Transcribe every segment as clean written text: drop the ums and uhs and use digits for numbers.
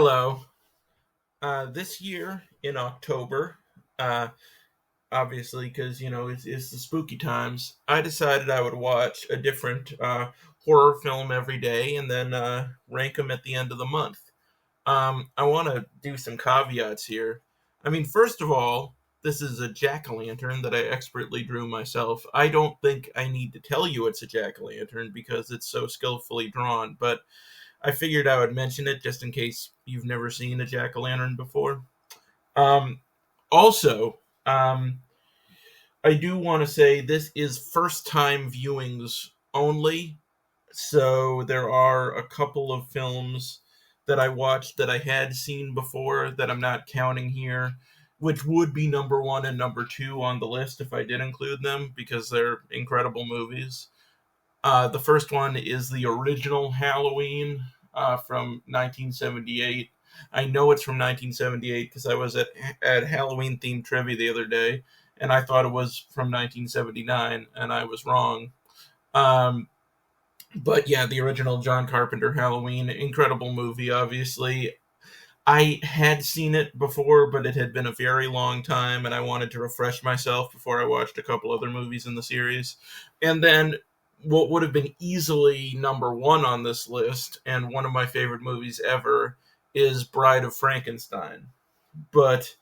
Hello. This year in October, uh, obviously, because it's the spooky times, I decided I would watch a different horror film every day and then rank them at the end of the month. I want to do some caveats here. I mean, first of all, this is a jack o' lantern that I expertly drew myself. I don't think I need to tell you it's a jack o' lantern because it's so skillfully drawn, but I figured I would mention it just in case you've never seen a jack o' lantern before. Um, also, I do want to say this is first time viewings only. So there are a couple of films that I watched that I had seen before that I'm not counting here, which would be number one and number two on the list if I did include them because they're incredible movies. The first one is the original Halloween from 1978. I know it's from 1978 because I was at Halloween themed trivia the other day, and I thought it was from 1979, and I was wrong. Um, but yeah, the original John Carpenter Halloween, incredible movie, obviously. I had seen it before, but it had been a very long time, and I wanted to refresh myself before I watched a couple other movies in the series. And then what would have been easily number one on this list, and one of my favorite movies ever, is Bride of Frankenstein. But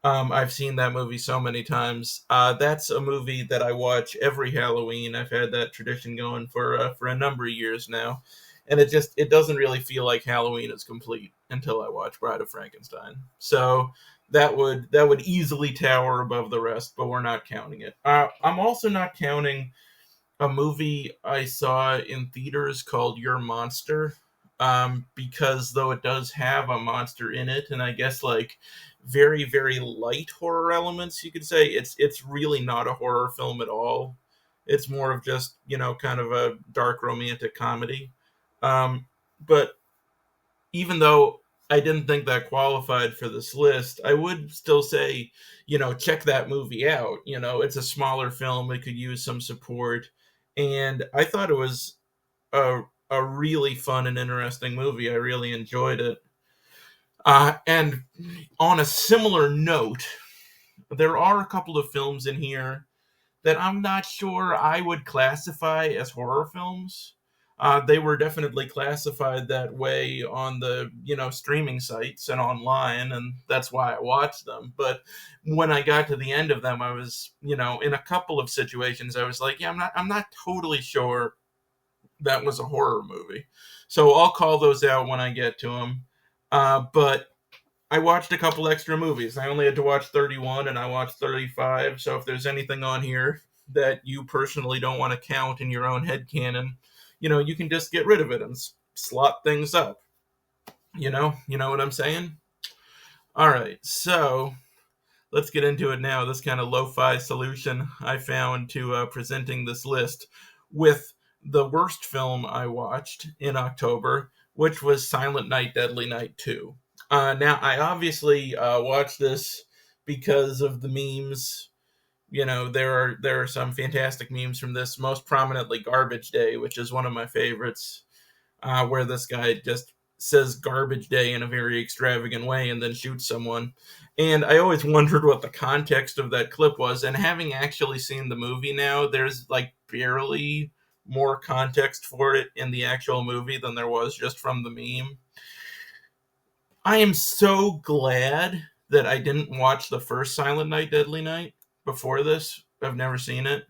I've seen that movie so many times. That's a movie that I watch every Halloween. I've had that tradition going for a number of years now, and it doesn't really feel like Halloween is complete until I watch Bride of Frankenstein. So that would easily tower above the rest, but we're not counting it. I'm also not counting a movie I saw in theaters called Your Monster, because though it does have a monster in it, and I guess like very very light horror elements, you could say it's really not a horror film at all. It's more of just kind of a dark romantic comedy. But even though I didn't think that qualified for this list, I would still say, check that movie out. It's a smaller film, it could use some support. And I thought it was a really fun and interesting movie. I really enjoyed it. And on a similar note, there are a couple of films in here that I'm not sure I would classify as horror films. They were definitely classified that way on the streaming sites and online, and that's why I watched them. But when I got to the end of them, I was in a couple of situations I was like, yeah, I'm not totally sure that was a horror movie. So I'll call those out when I get to them. But I watched a couple extra movies. I only had to watch 31 and I watched 35. So if there's anything on here that you personally don't want to count in your own head canon, you can just get rid of it and slot things up. You know what I'm saying? All right. So let's get into it now. This kind of lo-fi solution I found to presenting this list with the worst film I watched in October, which was Silent Night, Deadly Night 2. Now, I obviously watched this because of the memes. There are some fantastic memes from this, most prominently Garbage Day, which is one of my favorites, where this guy just says garbage day in a very extravagant way and then shoots someone. And I always wondered what the context of that clip was. And having actually seen the movie now, there's like barely more context for it in the actual movie than there was just from the meme. I am so glad that I didn't watch the first Silent Night, Deadly Night before this. I've never seen it.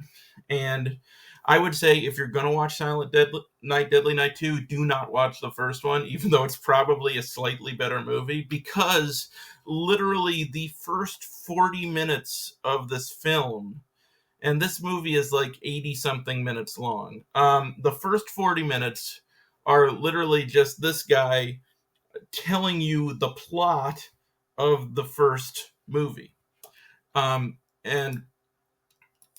And I would say if you're going to watch Night, Deadly Night 2, do not watch the first one, even though it's probably a slightly better movie, because literally the first 40 minutes of this film, and this movie is like 80 something minutes long, the first 40 minutes are literally just this guy telling you the plot of the first movie. And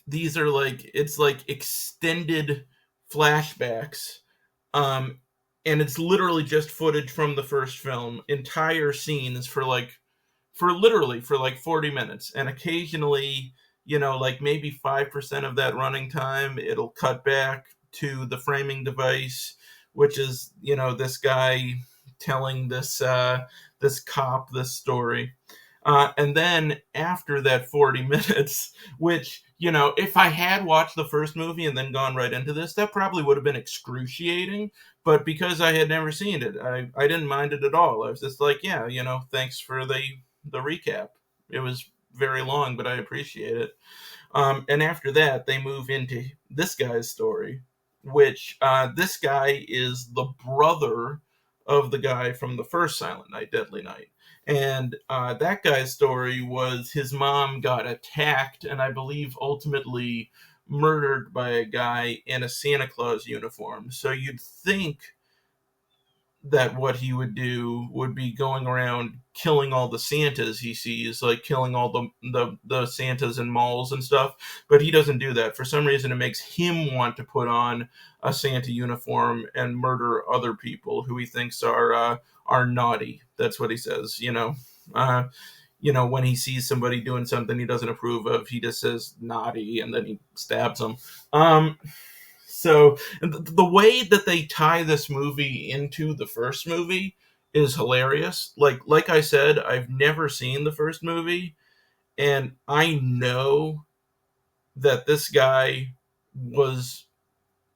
these are like it's like extended flashbacks, um and it's literally just footage from the first film, entire scenes for 40 minutes, and occasionally, like maybe 5% of that running time it'll cut back to the framing device, which is this guy telling this cop this story. And then after that 40 minutes, which, if I had watched the first movie and then gone right into this, that probably would have been excruciating. But because I had never seen it, I didn't mind it at all. I was just like, yeah, thanks for the recap. It was very long, but I appreciate it. And after that, they move into this guy's story, which this guy is the brother of the guy from the first Silent Night, Deadly Night. And that guy's story was his mom got attacked and I believe ultimately murdered by a guy in a Santa Claus uniform. So you'd think that what he would do would be going around killing all the Santas he sees, like killing all the Santas in malls and stuff. But he doesn't do that. For some reason, it makes him want to put on a Santa uniform and murder other people who he thinks are naughty. That's what he says. When he sees somebody doing something he doesn't approve of, he just says naughty and then he stabs them. So the way that they tie this movie into the first movie is hilarious. Like I said, I've never seen the first movie, and I know that this guy was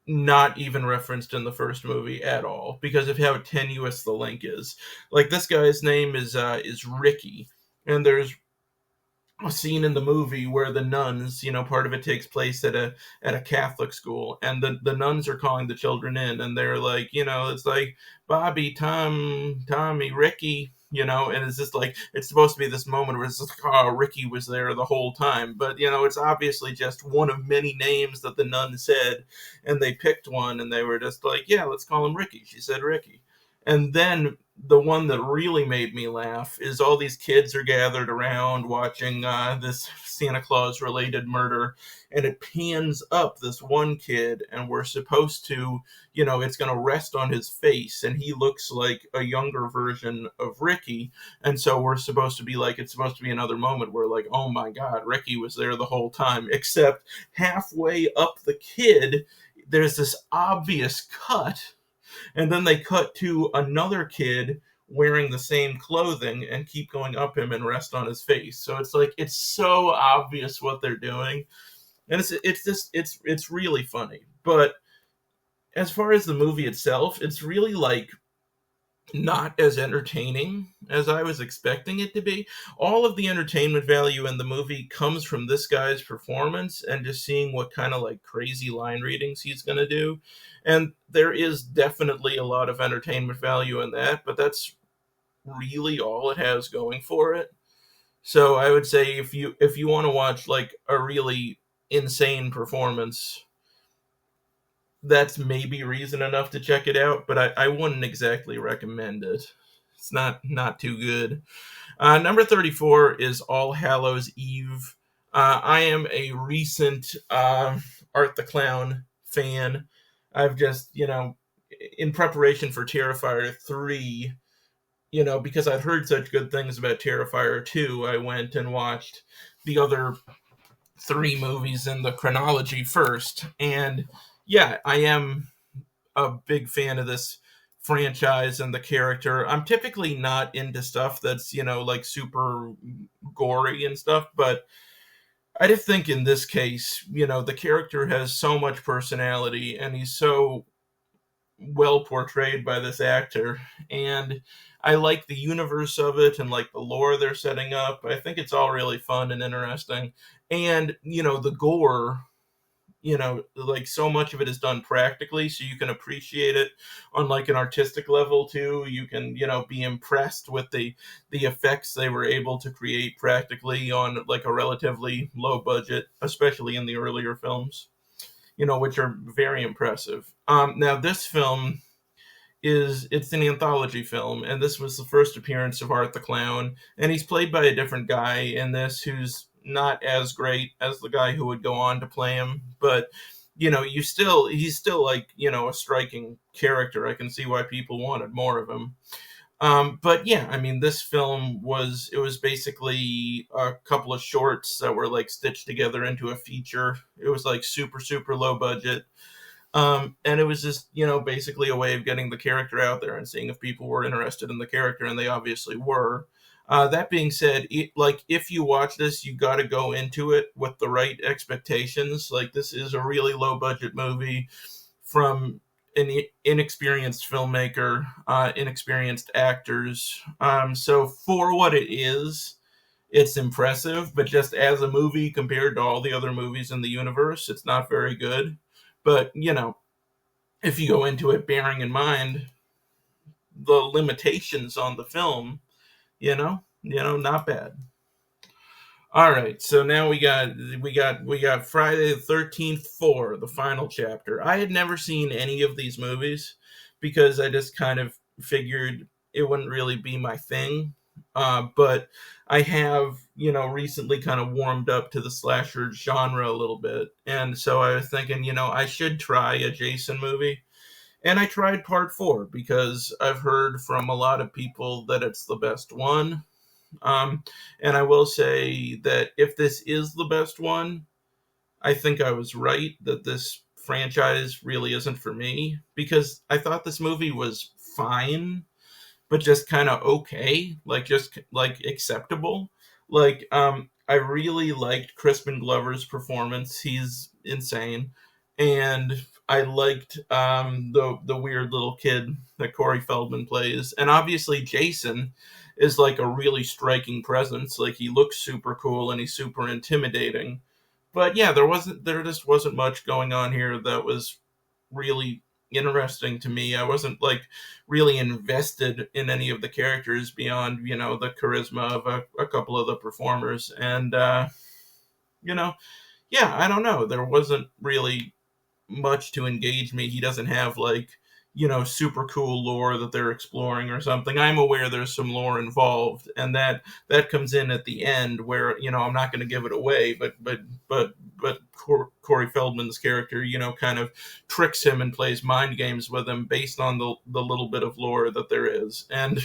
not even referenced in the first movie at all because of how tenuous the link is. Like, this guy's name is Ricky, and there's a scene in the movie where the nuns, part of it takes place at a Catholic school, and the nuns are calling the children in, and they're like, it's like Bobby, Tommy, Ricky, and it's just like, it's supposed to be this moment where it's like, oh, Ricky was there the whole time, but it's obviously just one of many names that the nun said, and they picked one, and they were just like, yeah, let's call him Ricky. She said Ricky. And then the one that really made me laugh is all these kids are gathered around watching this Santa Claus related murder, and it pans up this one kid, and we're supposed to, it's going to rest on his face, and he looks like a younger version of Ricky, and so we're supposed to be like, it's supposed to be another moment where like, oh my God, Ricky was there the whole time, except halfway up the kid, there's this obvious cut. And then they cut to another kid wearing the same clothing and keep going up him and rest on his face. So it's like, it's so obvious what they're doing. And it's really funny. But as far as the movie itself, it's really like not as entertaining as I was expecting it to be. All of the entertainment value in the movie comes from this guy's performance and just seeing what kind of like crazy line readings he's going to do. And there is definitely a lot of entertainment value in that, but that's really all it has going for it. So I would say if you want to watch like a really insane performance, that's maybe reason enough to check it out, but I wouldn't exactly recommend it. It's not too good. Number 34 is All Hallows Eve. I am a recent Art the Clown fan. I've just, in preparation for Terrifier 3, because I'd heard such good things about Terrifier 2, I went and watched the other 3 movies in the chronology first, and yeah, I am a big fan of this franchise and the character. I'm typically not into stuff that's, like super gory and stuff, but I just think in this case, the character has so much personality and he's so well portrayed by this actor. And I like the universe of it and like the lore they're setting up. I think it's all really fun and interesting. And, the gore, like so much of it is done practically, so you can appreciate it on like an artistic level too. You can, be impressed with the effects they were able to create practically on like a relatively low budget, especially in the earlier films, which are very impressive. Now this film it's an anthology film, and this was the first appearance of Art the Clown, and he's played by a different guy in this who's not as great as the guy who would go on to play him, but he's still like, a striking character. I can see why people wanted more of him. But yeah, I mean, this film was basically a couple of shorts that were like stitched together into a feature. It was like super, super low budget. And it was just, basically a way of getting the character out there and seeing if people were interested in the character, and they obviously were. That being said, like, if you watch this, you got to go into it with the right expectations. Like, this is a really low budget movie from an inexperienced filmmaker, inexperienced actors. So for what it is, it's impressive, but just as a movie compared to all the other movies in the universe, it's not very good. But, if you go into it bearing in mind the limitations on the film, not bad. All right, so now we got Friday the 13th 4, the final chapter. I had never seen any of these movies because I just kind of figured it wouldn't really be my thing. But I have, recently kind of warmed up to the slasher genre a little bit. And so I was thinking, I should try a Jason movie. And I tried part 4 because I've heard from a lot of people that it's the best one. And I will say that if this is the best one, I think I was right that this franchise really isn't for me, because I thought this movie was fine, but just kind of okay, like just like acceptable. Like, I really liked Crispin Glover's performance. He's insane. And I liked the weird little kid that Corey Feldman plays. And obviously Jason is like a really striking presence. Like, he looks super cool and he's super intimidating. But yeah, there just wasn't much going on here that was really interesting to me. I wasn't like really invested in any of the characters beyond, the charisma of a couple of the performers. And you know, yeah, I don't know. There wasn't really much to engage me. He doesn't have like, super cool lore that they're exploring or something. I'm aware there's some lore involved, and that comes in at the end where, I'm not going to give it away, but Corey Feldman's character, kind of tricks him and plays mind games with him based on the little bit of lore that there is. And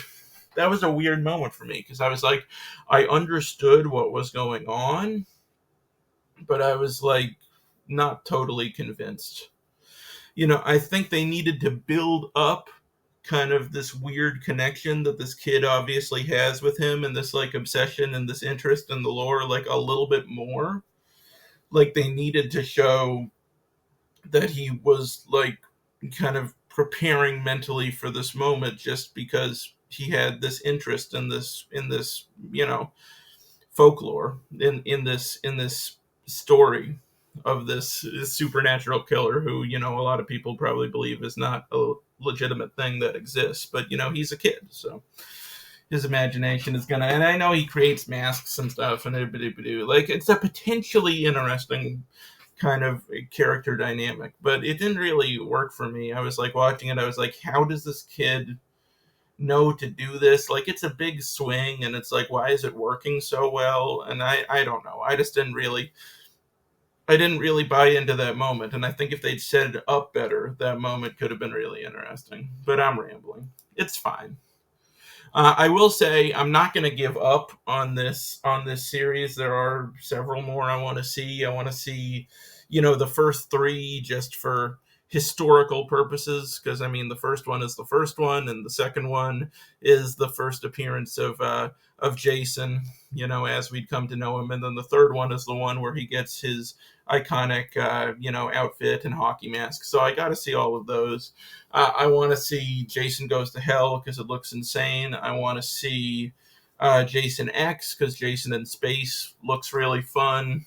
that was a weird moment for me, because I was like, I understood what was going on, but I was like not totally convinced. I think they needed to build up kind of this weird connection that this kid obviously has with him, and this like obsession and this interest in the lore, like a little bit more. Like, they needed to show that he was like kind of preparing mentally for this moment just because he had this interest in this folklore, in this story of this supernatural killer who, a lot of people probably believe is not a legitimate thing that exists. But, he's a kid, so his imagination is gonna. And I know he creates masks and stuff, and like, it's a potentially interesting kind of character dynamic, but it didn't really work for me. I was like watching it, I was like, how does this kid know to do this? Like, it's a big swing, and it's like, why is it working so well? And I don't know. I didn't really buy into that moment, and I think if they'd set it up better, that moment could have been really interesting. But I'm rambling. It's fine. I will say I'm not going to give up on this series. There are several more I want to see. I want to see, the first three just for historical purposes, because I mean the first one is the first one, and the second one is the first appearance of Jason, as we'd come to know him, and then the third one is the one where he gets his iconic outfit and hockey mask. So I got to see all of those. I want to see Jason Goes to Hell because it looks insane. I want to see Jason X because Jason in Space looks really fun.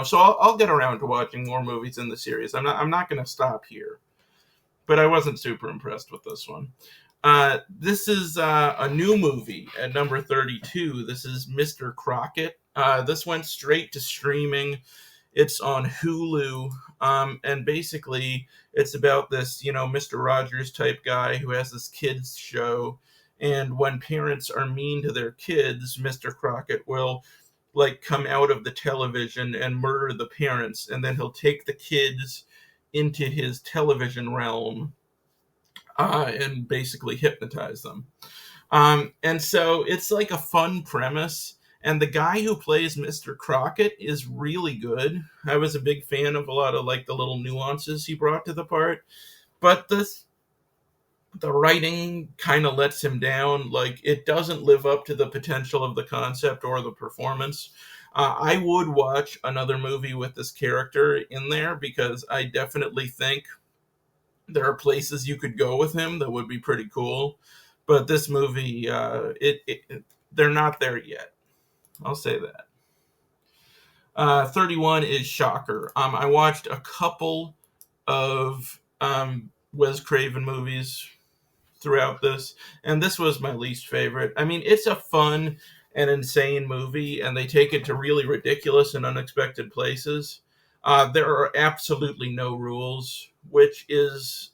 So I'll get around to watching more movies in the series. I'm not going to stop here. But I wasn't super impressed with this one. This is a new movie at number 32. This is Mr. Crockett. This went straight to streaming. It's on Hulu, and basically it's about this, Mr. Rogers type guy who has this kids show, and when parents are mean to their kids, Mr. Crockett will like come out of the television and murder the parents, and then he'll take the kids into his television realm, and basically hypnotize them. And so it's like a fun premise. And the guy who plays Mr. Crockett is really good. I was a big fan of a lot of like the little nuances he brought to the part, but the writing kind of lets him down. Like, it doesn't live up to the potential of the concept or the performance. I would watch another movie with this character in there because I definitely think there are places you could go with him that would be pretty cool. But this movie, they're not there yet. I'll say that. 31 is Shocker. I watched a couple of Wes Craven movies throughout this, and this was my least favorite. I mean, it's a fun and insane movie, and they take it to really ridiculous and unexpected places. There are absolutely no rules, which is,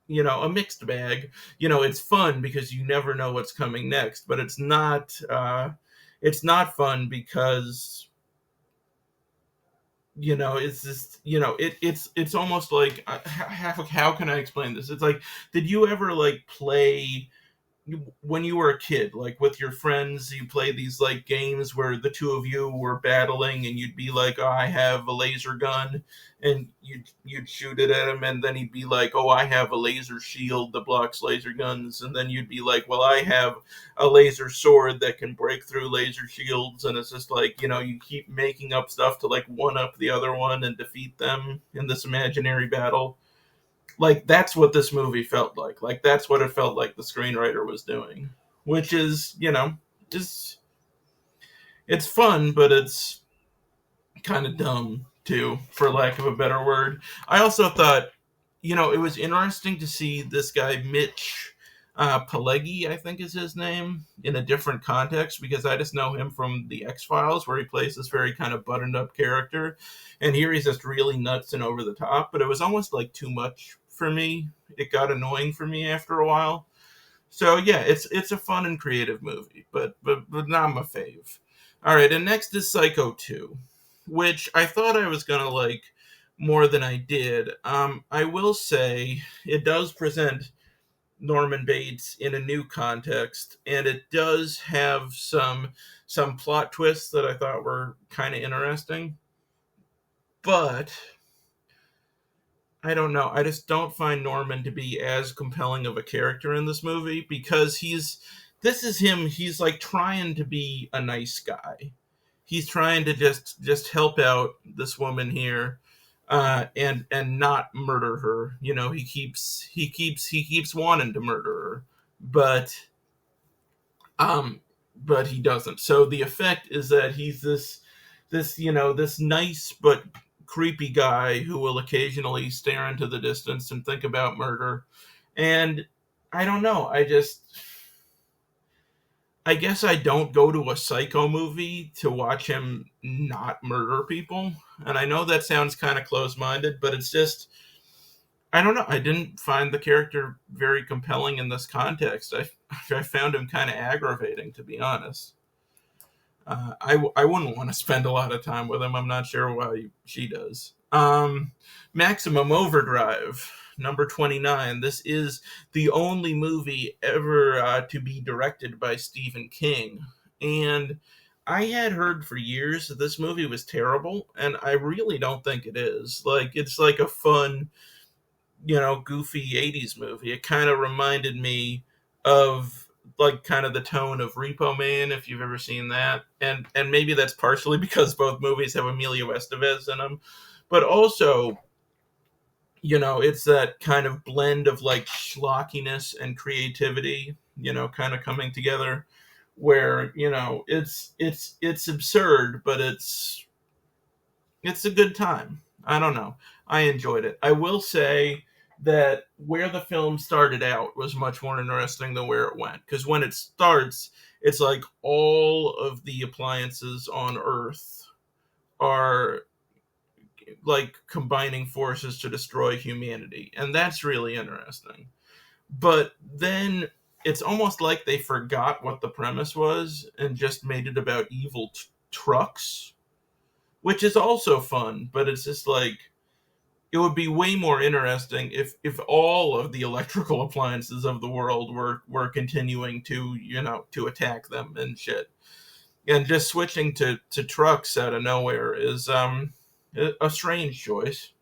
a mixed bag. It's fun because you never know what's coming next, but it's not. It's not fun because it's just it's almost like how can I explain this? It's like, did you ever like play when you were a kid, like with your friends, you play these like games where the two of you were battling, and you'd be like, "Oh, I have a laser gun," and you'd shoot it at him, and then he'd be like, "Oh, I have a laser shield that blocks laser guns," and then you'd be like, "Well, I have a laser sword that can break through laser shields," and it's just like, you keep making up stuff to like one up the other one and defeat them in this imaginary battle. Like, that's what this movie felt like. Like, that's what it felt like the screenwriter was doing, which is, just it's fun, but it's kind of dumb too, for lack of a better word. I also thought, it was interesting to see this guy Mitch Pileggi, I think is his name, in a different context, because I just know him from the X-Files, where he plays this very kind of buttoned up character, and here he's just really nuts and over the top. But it was almost like too much for me. It got annoying for me after a while. So yeah, it's a fun and creative movie, but not my fave. All right, and next is Psycho 2, which I thought I was gonna like more than I did. I will say it does present Norman Bates in a new context, and it does have some plot twists that I thought were kind of interesting. But I don't know. I just don't find Norman to be as compelling of a character in this movie, because this is him. He's like trying to be a nice guy. He's trying to just help out this woman here, and not murder her. He keeps wanting to murder her, but but he doesn't. So the effect is that he's this nice but creepy guy who will occasionally stare into the distance and think about murder. And I don't know. I guess I don't go to a Psycho movie to watch him not murder people. And I know that sounds kind of close minded, but it's just, I don't know. I didn't find the character very compelling in this context. I found him kind of aggravating, to be honest. I wouldn't want to spend a lot of time with him. I'm not sure why she does. Maximum Overdrive, number 29. This is the only movie ever to be directed by Stephen King. And I had heard for years that this movie was terrible, and I really don't think it is. Like, it's like a fun, goofy 80s movie. It kind of reminded me of like kind of the tone of Repo Man, if you've ever seen that. And maybe that's partially because both movies have Emilio Estevez in them. But also, it's that kind of blend of like schlockiness and creativity, kind of coming together, where, it's absurd, but it's a good time. I don't know. I enjoyed it. I will say that where the film started out was much more interesting than where it went. Because when it starts, it's like all of the appliances on Earth are like combining forces to destroy humanity. And that's really interesting. But then it's almost like they forgot what the premise was and just made it about evil trucks, which is also fun, but it's just like, it would be way more interesting if all of the electrical appliances of the world were continuing to to attack them and shit. and just switching to trucks out of nowhere is a strange choice.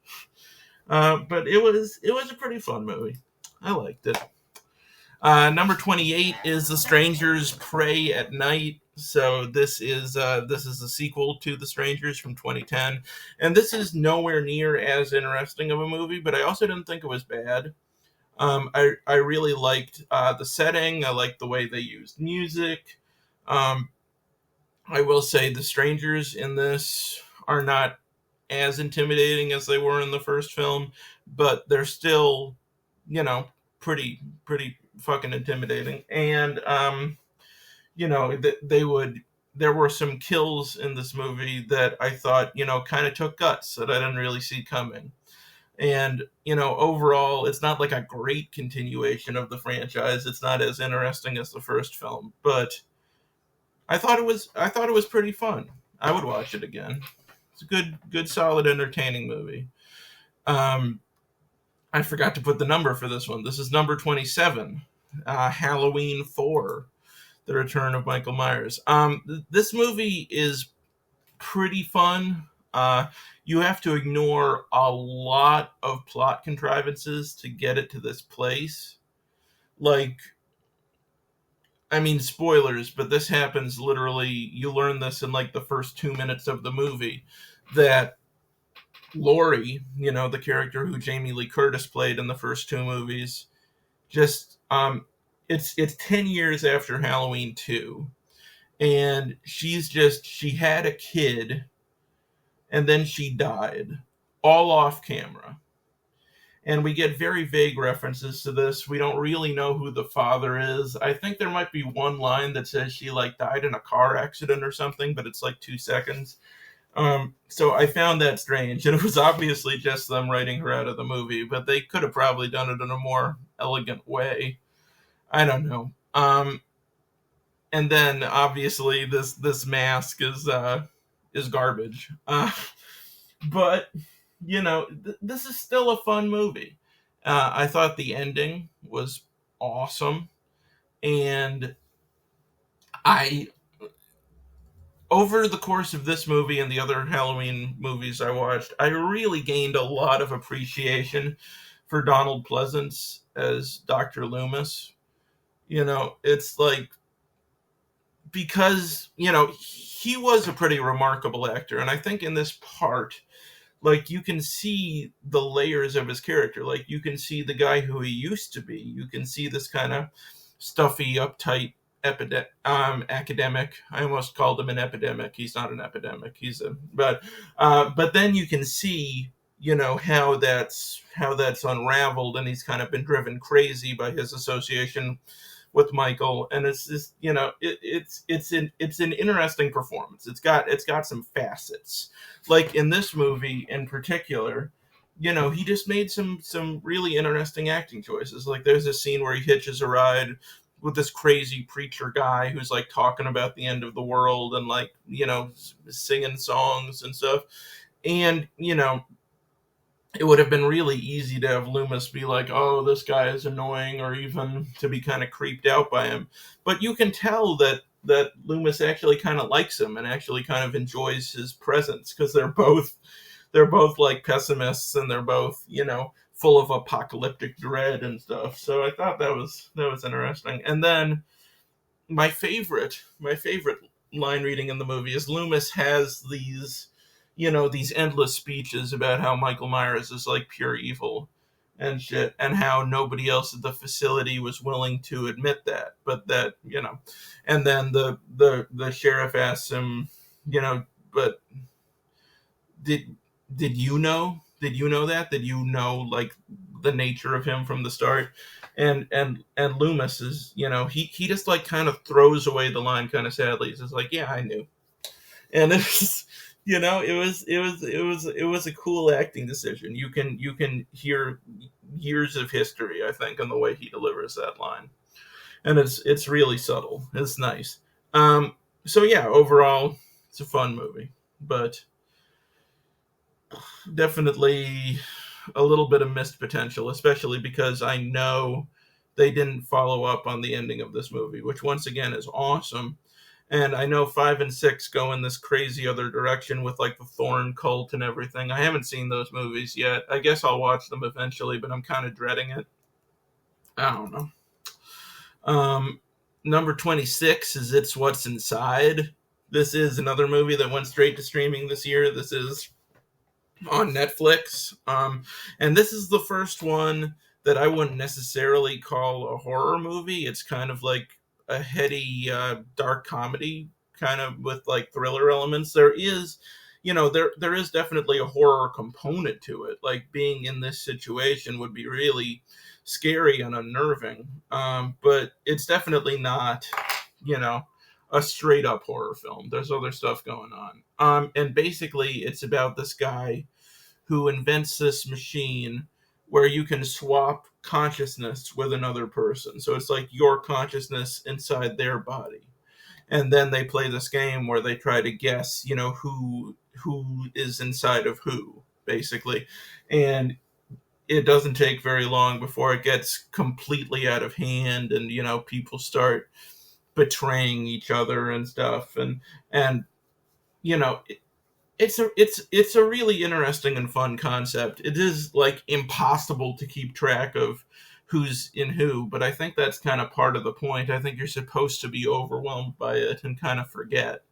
But it was a pretty fun movie. I liked it. Number 28 is The Strangers Pray at Night. So this is a sequel to The Strangers from 2010, and this is nowhere near as interesting of a movie, but I also didn't think it was bad. I really liked the setting. I liked the way they used music. Um, I will say the strangers in this are not as intimidating as they were in the first film, but they're still, you know, pretty fucking intimidating. And they would. There were some kills in this movie that I thought, kind of took guts that I didn't really see coming. And overall, it's not like a great continuation of the franchise. It's not as interesting as the first film, but I thought it was pretty fun. I would watch it again. It's a good, solid, entertaining movie. Um, I forgot to put the number for this one. This is number 27, Halloween 4, The Return of Michael Myers. This movie is pretty fun. You have to ignore a lot of plot contrivances to get it to this place. Like, I mean, spoilers, but this happens literally. You learn this in like the first 2 minutes of the movie that Laurie, the character who Jamie Lee Curtis played in the first two movies, just it's 10 years after Halloween 2, and she had a kid, and then she died, all off camera. And we get very vague references to this. We don't really know who the father is. I think there might be one line that says she like died in a car accident or something, but it's like 2 seconds. So I found that strange, and it was obviously just them writing her out of the movie, but they could have probably done it in a more elegant way. I don't know. And then obviously this mask is garbage. But this is still a fun movie. I thought the ending was awesome, and I over the course of this movie and the other Halloween movies I watched, I really gained a lot of appreciation for Donald Pleasance as Dr. Loomis. It's like, because he was a pretty remarkable actor, and I think in this part, like, you can see the layers of his character. Like, you can see the guy who he used to be. You can see this kind of stuffy, uptight academic. I almost called him an epidemic. He's not an epidemic. But then you can see, how that's unraveled, and he's kind of been driven crazy by his association with Michael, and it's just, it's an interesting performance. It's got some facets. Like in this movie in particular, he just made some really interesting acting choices. Like, there's a scene where he hitches a ride with this crazy preacher guy who's like talking about the end of the world and like, singing songs and stuff. And it would have been really easy to have Loomis be like, "Oh, this guy is annoying," or even to be kind of creeped out by him. But you can tell that Loomis actually kind of likes him and actually kind of enjoys his presence, because they're both like pessimists, and they're both, full of apocalyptic dread and stuff. So I thought that was interesting. And then my favorite line reading in the movie is Loomis has these endless speeches about how Michael Myers is like pure evil and shit, and how nobody else at the facility was willing to admit that, but that, and then the sheriff asks him, but did did you know that? Did you know, like, the nature of him from the start? And Loomis is, he just like kind of throws away the line kind of sadly. He's just like, "Yeah, I knew." And it's, it was a cool acting decision. You can hear years of history, I think, in the way he delivers that line, and it's really subtle. It's nice. So yeah, overall, it's a fun movie, but definitely a little bit of missed potential, especially because I know they didn't follow up on the ending of this movie, which once again is awesome. And I know 5 and 6 go in this crazy other direction with like the Thorn cult and everything. I haven't seen those movies yet. I guess I'll watch them eventually, but I'm kind of dreading it. I don't know. Um, Number 26 is It's What's Inside. This is another movie that went straight to streaming this year. This is on Netflix. And this is the first one that I wouldn't necessarily call a horror movie. It's kind of like a heady, dark comedy, kind of with like thriller elements. There is definitely a horror component to it. Like being in this situation would be really scary and unnerving. But it's definitely not, you know, a straight up horror film. There's other stuff going on. And basically, it's about this guy who invents this machine where you can swap consciousness with another person. So it's like your consciousness inside their body. And then they play this game where they try to guess, who is inside of who, basically. And it doesn't take very long before it gets completely out of hand, and people start betraying each other and stuff. And you know it's a really interesting and fun concept. It is like impossible to keep track of who's in who, but I think that's kind of part of the point. I think you're supposed to be overwhelmed by it and kind of forget.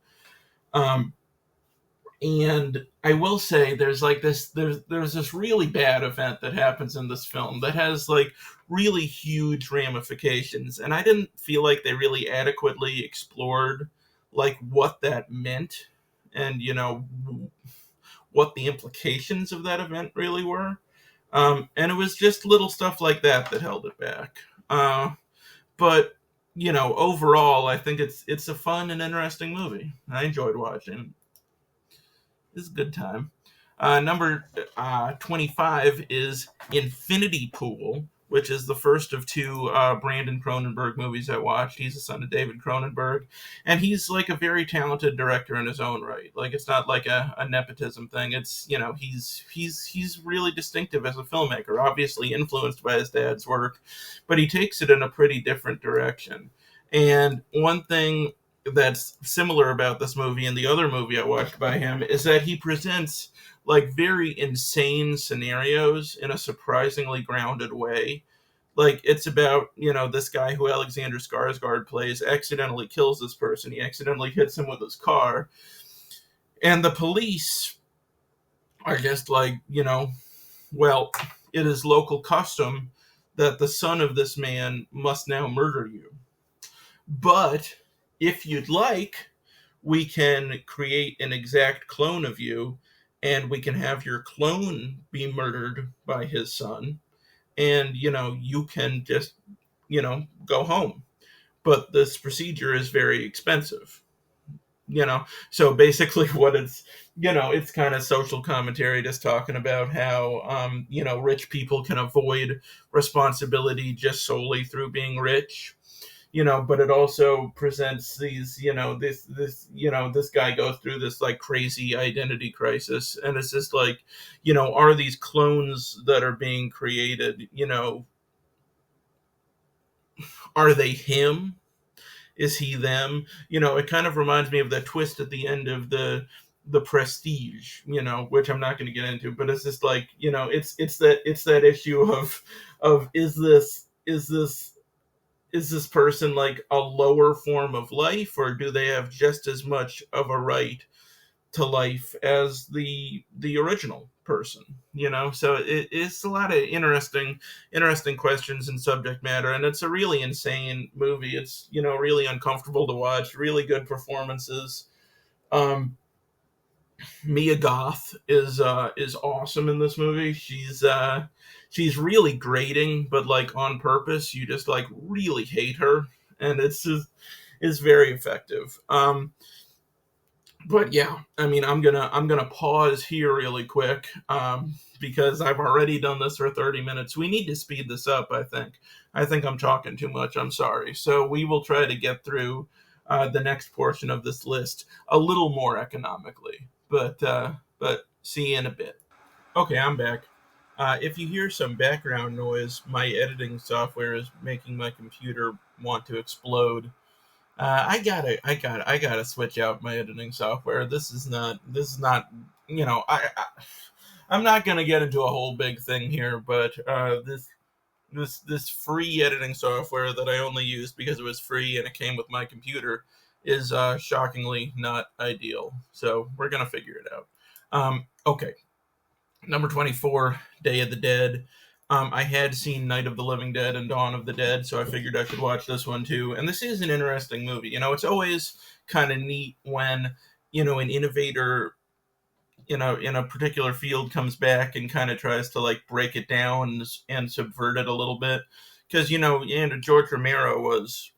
um and I will say there's this really bad event that happens in this film that has like really huge ramifications, and I didn't feel like they really adequately explored like what that meant, and what the implications of that event really were. And it was just little stuff like that that held it back. But overall, I think it's a fun and interesting movie. I enjoyed watching. It's a good time. Number 25 is Infinity Pool, which is the first of two Brandon Cronenberg movies I watched. He's the son of David Cronenberg, and he's like a very talented director in his own right. Like it's not like a nepotism thing. It's he's really distinctive as a filmmaker. Obviously influenced by his dad's work, but he takes it in a pretty different direction. And one thing that's similar about this movie and the other movie I watched by him is that he presents like very insane scenarios in a surprisingly grounded way. Like it's about, this guy who Alexander Skarsgård plays accidentally kills this person. He accidentally hits him with his car. And the police are just like, well, it is local custom that the son of this man must now murder you. But if you'd like, we can create an exact clone of you, and we can have your clone be murdered by his son, and you can just go home. But this procedure is very expensive. So basically what it's kind of social commentary, just talking about how rich people can avoid responsibility just solely through being rich. But it also presents these, this guy goes through this like crazy identity crisis, and it's just like, are these clones that are being created, are they him? Is he them? It kind of reminds me of that twist at the end of the Prestige, which I'm not going to get into, but it's just like, it's that issue of is this person like a lower form of life, or do they have just as much of a right to life as the original person? So it's a lot of interesting questions and subject matter, and it's a really insane movie. It's really uncomfortable to watch, really good performances. um Mia Goth is awesome in this movie. She's really grating, but like on purpose. You just like really hate her, and it's very effective. But yeah, I mean, I'm gonna pause here really quick, because I've already done this for 30 minutes. We need to speed this up. I think I'm talking too much. I'm sorry. So we will try to get through the next portion of this list a little more economically. But see you in a bit. Okay, I'm back. If you hear some background noise, my editing software is making my computer want to explode. I gotta switch out my editing software. This is not, I'm not gonna get into a whole big thing here, but this free editing software that I only used because it was free and it came with my computer is shockingly not ideal. So we're gonna figure it out. Okay, number 24, Day of the Dead. I had seen Night of the Living Dead and Dawn of the Dead, so I figured I should watch this one too. And this is an interesting movie. It's always kind of neat when an innovator in a particular field comes back and kind of tries to like break it down and subvert it a little bit, because and George Romero was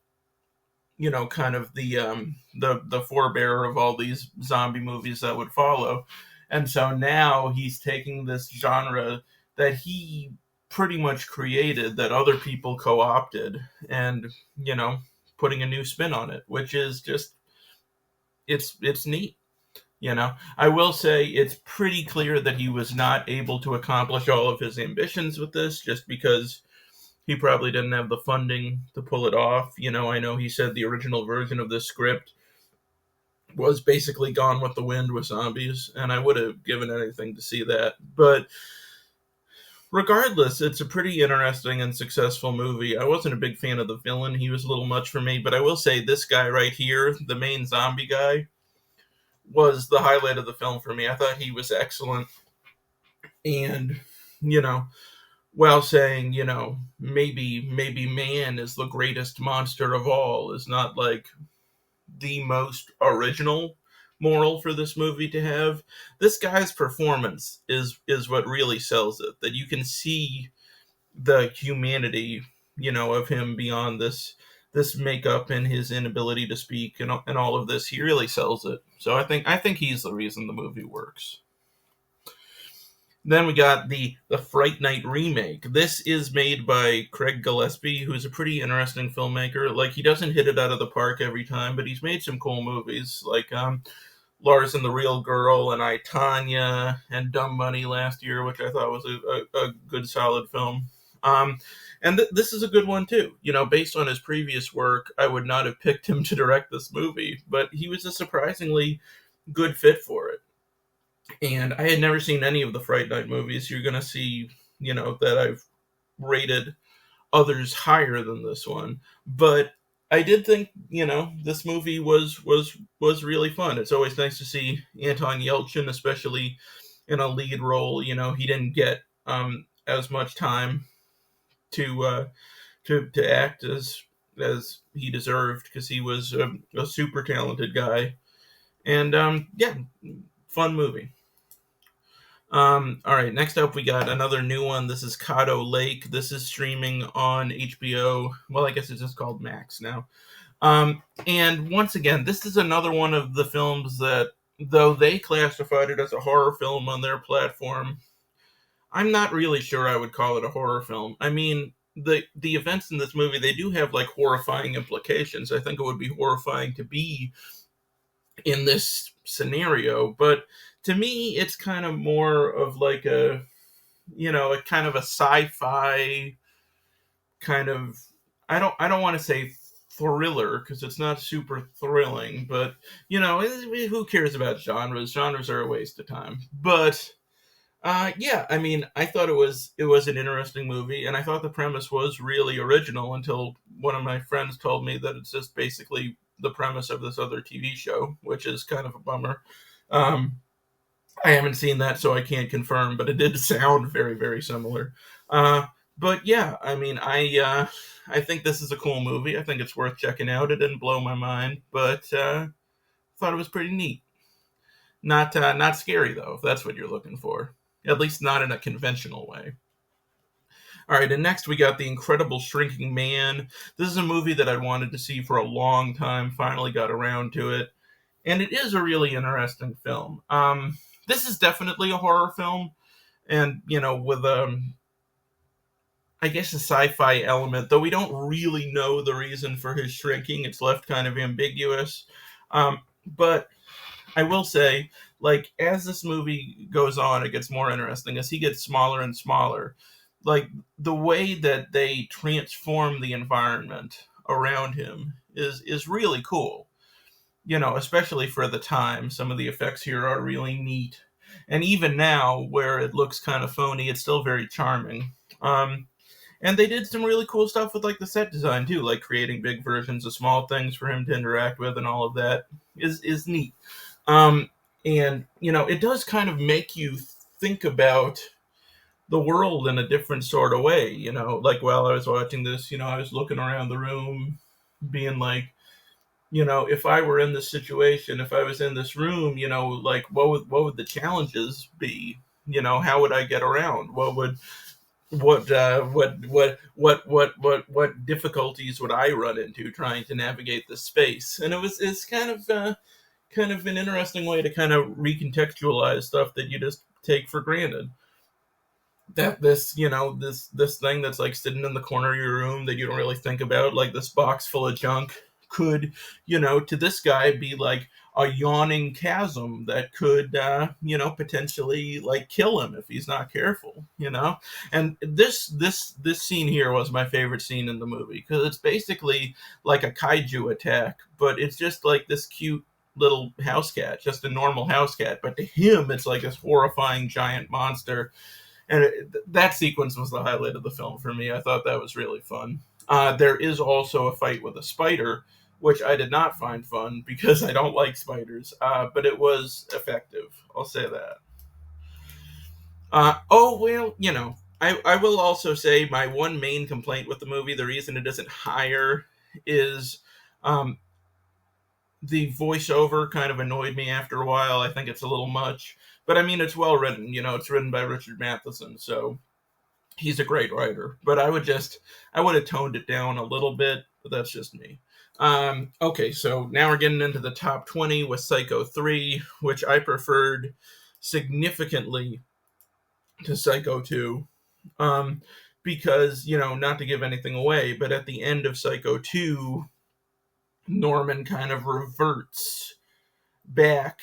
kind of the forebearer of all these zombie movies that would follow. And so now he's taking this genre that he pretty much created, that other people co-opted, and putting a new spin on it, which is just, it's neat. I will say it's pretty clear that he was not able to accomplish all of his ambitions with this, just because he probably didn't have the funding to pull it off. I know he said the original version of this script was basically Gone with the Wind with zombies, and I would have given anything to see that. But regardless, it's a pretty interesting and successful movie. I wasn't a big fan of the villain. He was a little much for me, but I will say this guy right here, the main zombie guy, was the highlight of the film for me. I thought he was excellent. And, while saying, maybe man is the greatest monster of all, is not like the most original moral for this movie to have. This guy's performance is what really sells it. That you can see the humanity, of him beyond this makeup and his inability to speak and all of this. He really sells it. So I think he's the reason the movie works. Then we got the Fright Night remake. This is made by Craig Gillespie, who's a pretty interesting filmmaker. Like, he doesn't hit it out of the park every time, but he's made some cool movies, like Lars and the Real Girl and I, Tonya, and Dumb Money last year, which I thought was a good, solid film. And this is a good one too. Based on his previous work, I would not have picked him to direct this movie, but he was a surprisingly good fit for it. And I had never seen any of the Fright Night movies. You're going to see, that I've rated others higher than this one. But I did think, this movie was really fun. It's always nice to see Anton Yelchin, especially in a lead role. He didn't get as much time to act as he deserved, because he was a super talented guy. And yeah, fun movie. All right, next up we got another new one. This is Caddo Lake. This is streaming on HBO. Well, I guess it's just called Max now. And once again, this is another one of the films that, though they classified it as a horror film on their platform, I'm not really sure I would call it a horror film. I mean, the events in this movie, they do have like horrifying implications. I think it would be horrifying to be in this scenario, but to me, it's kind of more of like a kind of a sci-fi kind of. I don't want to say thriller, because it's not super thrilling, but who cares about genres? Genres are a waste of time. But yeah, I mean, I thought it was an interesting movie, and I thought the premise was really original until one of my friends told me that it's just basically the premise of this other TV show, which is kind of a bummer. I haven't seen that, so I can't confirm, but it did sound very, very similar. But yeah, I mean, I think this is a cool movie. I think it's worth checking out. It didn't blow my mind, but thought it was pretty neat. Not scary though, if that's what you're looking for. At least not in a conventional way. All right, and next we got The Incredible Shrinking Man. This is a movie that I'd wanted to see for a long time. Finally got around to it, and it is a really interesting film. This is definitely a horror film, and with I guess a sci-fi element, though we don't really know the reason for his shrinking. It's left kind of ambiguous. But I will say, like, as this movie goes on, it gets more interesting as he gets smaller and smaller. Like, the way that they transform the environment around him is really cool. Especially for the time, some of the effects here are really neat. And even now, where it looks kind of phony, it's still very charming. Um, and they did some really cool stuff with like the set design too, like creating big versions of small things for him to interact with, and all of that is neat. Um, and it does kind of make you think about the world in a different sort of way. Like while I was watching this, I was looking around the room, being like, if I were in this situation, if I was in this room, like what would the challenges be? How would I get around? What difficulties would I run into trying to navigate this space? And it's kind of an interesting way to kind of recontextualize stuff that you just take for granted. That this thing that's like sitting in the corner of your room that you don't really think about, like this box full of junk, could to this guy be like a yawning chasm that could potentially like kill him if he's not careful. And this scene here was my favorite scene in the movie, because it's basically like a kaiju attack, but it's just like this cute little house cat, just a normal house cat, but to him it's like this horrifying giant monster. And that sequence was the highlight of the film for me. I thought that was really fun. There is also a fight with a spider, which I did not find fun because I don't like spiders, but it was effective. I'll say that. Oh, well, I will also say my one main complaint with the movie, the reason it isn't higher, is um, the voiceover kind of annoyed me after a while. I think it's a little much. But I mean, it's well written. It's written by Richard Matheson, so he's a great writer. But I would have toned it down a little bit, but that's just me. Okay, so now we're getting into the top 20 with Psycho 3, which I preferred significantly to Psycho 2. Because, not to give anything away, but at the end of Psycho 2, Norman kind of reverts back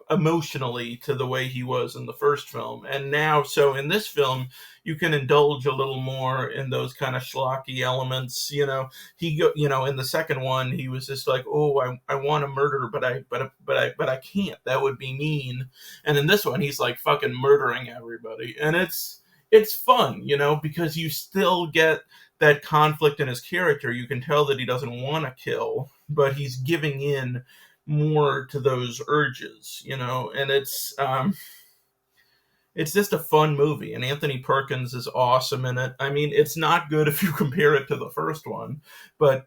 emotionally to the way he was in the first film. And now, so in this film, you can indulge a little more in those kind of schlocky elements. In the second one, he was just like, oh, I want to murder, but I can't. That would be mean. And in this one, he's like fucking murdering everybody. And it's fun, because you still get that conflict in his character. You can tell that he doesn't want to kill, but he's giving in more to those urges, and it's just a fun movie, and Anthony Perkins is awesome in it. I mean, it's not good if you compare it to the first one, but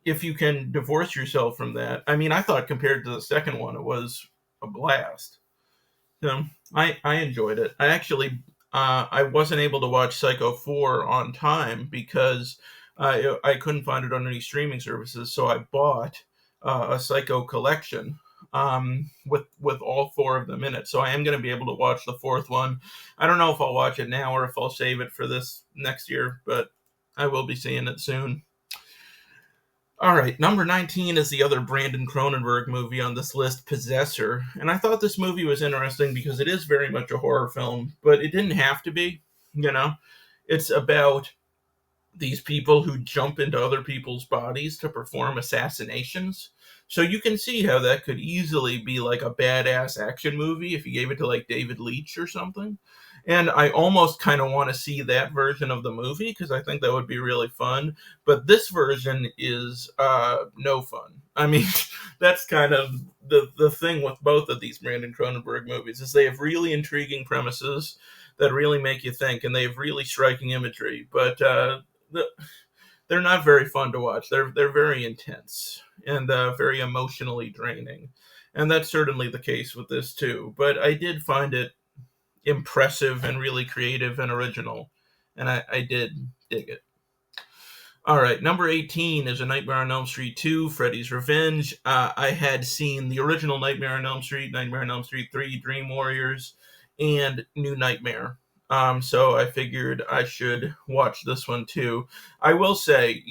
if you can divorce yourself from that, I mean, I thought compared to the second one, it was a blast. So I enjoyed it. I wasn't able to watch Psycho 4 on time because I couldn't find it on any streaming services, so I bought a Psycho collection with all four of them in it. So I am going to be able to watch the fourth one. I don't know if I'll watch it now or if I'll save it for this next year, but I will be seeing it soon. All right, number 19 is the other Brandon Cronenberg movie on this list, Possessor. And I thought this movie was interesting because it is very much a horror film, but it didn't have to be, It's about these people who jump into other people's bodies to perform assassinations. So you can see how that could easily be like a badass action movie if you gave it to like David Leitch or something. And I almost kind of want to see that version of the movie because I think that would be really fun. But this version is no fun. I mean, that's kind of the thing with both of these Brandon Cronenberg movies is they have really intriguing premises that really make you think, and they have really striking imagery. But they're not very fun to watch. They're very intense and very emotionally draining, and that's certainly the case with this too. But I did find it impressive and really creative and original, and I did dig it. All right, number 18 is A Nightmare on Elm Street 2, Freddy's Revenge. I had seen the original Nightmare on Elm Street, Nightmare on Elm Street 3, Dream Warriors, and New Nightmare. So I figured I should watch this one too. I will say,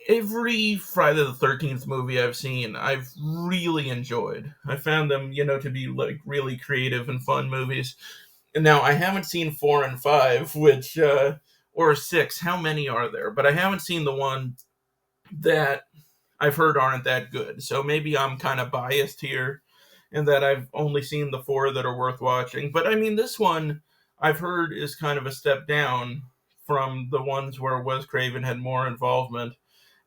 every Friday the 13th movie I've seen, I've really enjoyed. I found them, to be like really creative and fun movies. And now I haven't seen 4 and 5, which, or 6, how many are there? But I haven't seen the one that I've heard aren't that good. So maybe I'm kind of biased here in that I've only seen the four that are worth watching. But I mean, this one I've heard is kind of a step down from the ones where Wes Craven had more involvement.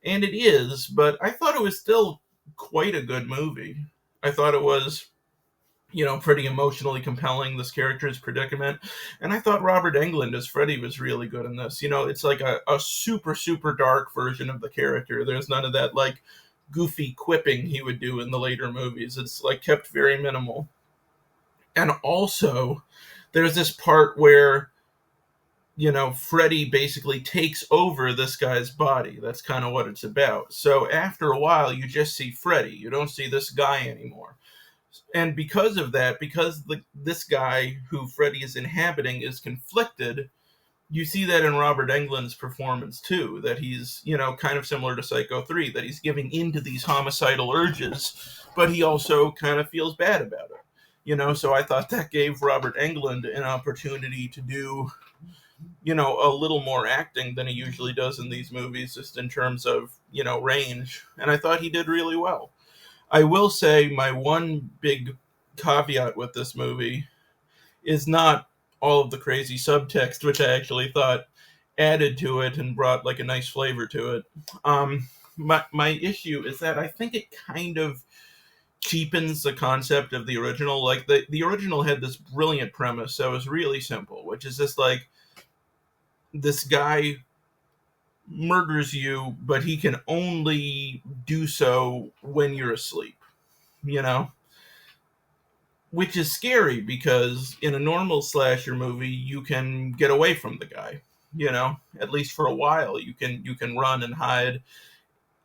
And it is, but I thought it was still quite a good movie. I thought it was, pretty emotionally compelling, this character's predicament. And I thought Robert Englund as Freddy was really good in this. It's like a super, super dark version of the character. There's none of that, like, goofy quipping he would do in the later movies. It's, like, kept very minimal. And also, there's this part where, Freddy basically takes over this guy's body. That's kind of what it's about. So after a while, you just see Freddy. You don't see this guy anymore. And because of that, because this guy who Freddy is inhabiting is conflicted, you see that in Robert Englund's performance too, that he's, kind of similar to Psycho 3, that he's giving into these homicidal urges, but he also kind of feels bad about it. So I thought that gave Robert Englund an opportunity to do, a little more acting than he usually does in these movies, just in terms of, range. And I thought he did really well. I will say my one big caveat with this movie is not all of the crazy subtext, which I actually thought added to it and brought like a nice flavor to it. My issue is that I think it kind of cheapens the concept of the original. Like the original had this brilliant premise that was really simple, which is just like this guy murders you, but he can only do so when you're asleep, you know? Which is scary because in a normal slasher movie, you can get away from the guy, at least for a while. You can run and hide.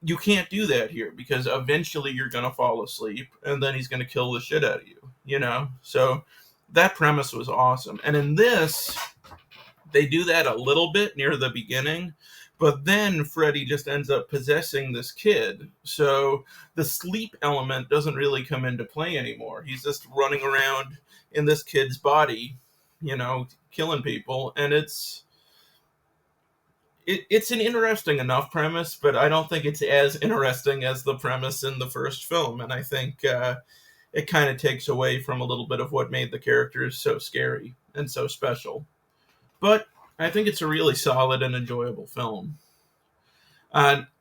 You can't do that here because eventually you're going to fall asleep and then he's going to kill the shit out of you. So that premise was awesome. And in this, they do that a little bit near the beginning, but then Freddy just ends up possessing this kid. So the sleep element doesn't really come into play anymore. He's just running around in this kid's body, killing people. And it's an interesting enough premise, but I don't think it's as interesting as the premise in the first film. And I think it kind of takes away from a little bit of what made the characters so scary and so special. But I think it's a really solid and enjoyable film.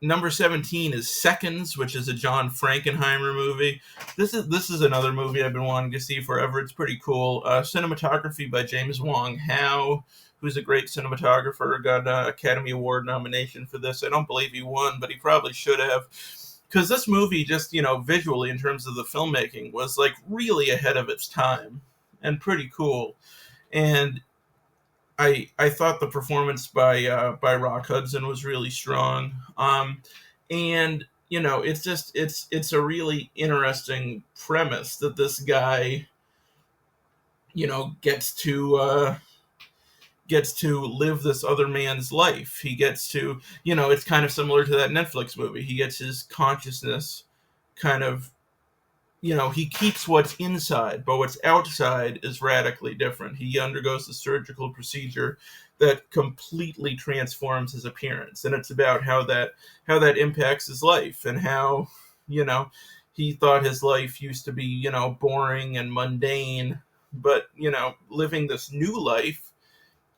Number 17 is Seconds, which is a John Frankenheimer movie. This is another movie I've been wanting to see forever. It's pretty cool. Cinematography by James Wong Howe, who's a great cinematographer. Got an Academy Award nomination for this. I don't believe he won, but he probably should have. Because this movie just, visually in terms of the filmmaking was like really ahead of its time and pretty cool. And I thought the performance by Rock Hudson was really strong, and it's a really interesting premise that this guy gets to live this other man's life. He gets to it's kind of similar to that Netflix movie. He gets his consciousness kind of he keeps what's inside, but what's outside is radically different. He undergoes a surgical procedure that completely transforms his appearance, and it's about how that impacts his life and how he thought his life used to be boring and mundane, but living this new life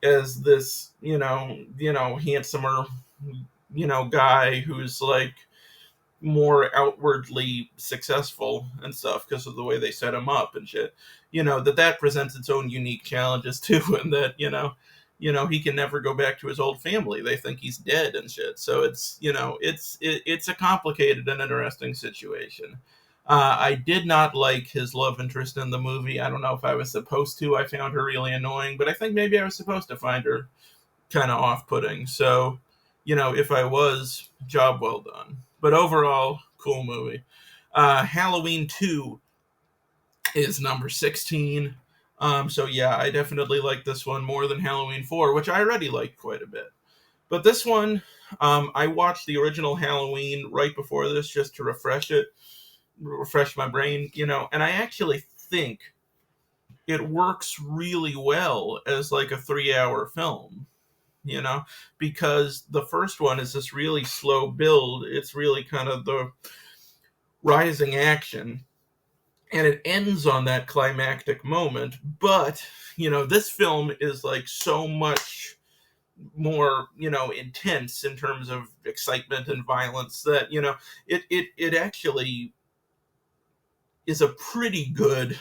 as this handsomer guy who's like more outwardly successful and stuff because of the way they set him up and shit, that presents its own unique challenges too, and that he can never go back to his old family. They think he's dead and shit. So it's it's a complicated and interesting situation. I did not like his love interest in the movie. I don't know if I was supposed to. I found her really annoying, but I think maybe I was supposed to find her kind of off-putting. So if I was, job well done. But overall, cool movie. Halloween 2 is number 16. So yeah, I definitely like this one more than Halloween 4, which I already liked quite a bit. But this one, I watched the original Halloween right before this just to refresh my brain, and I actually think it works really well as like a 3-hour film. because the first one is this really slow build. It's really kind of the rising action, and it ends on that climactic moment. But this film is like so much more intense in terms of excitement and violence that it actually is a pretty good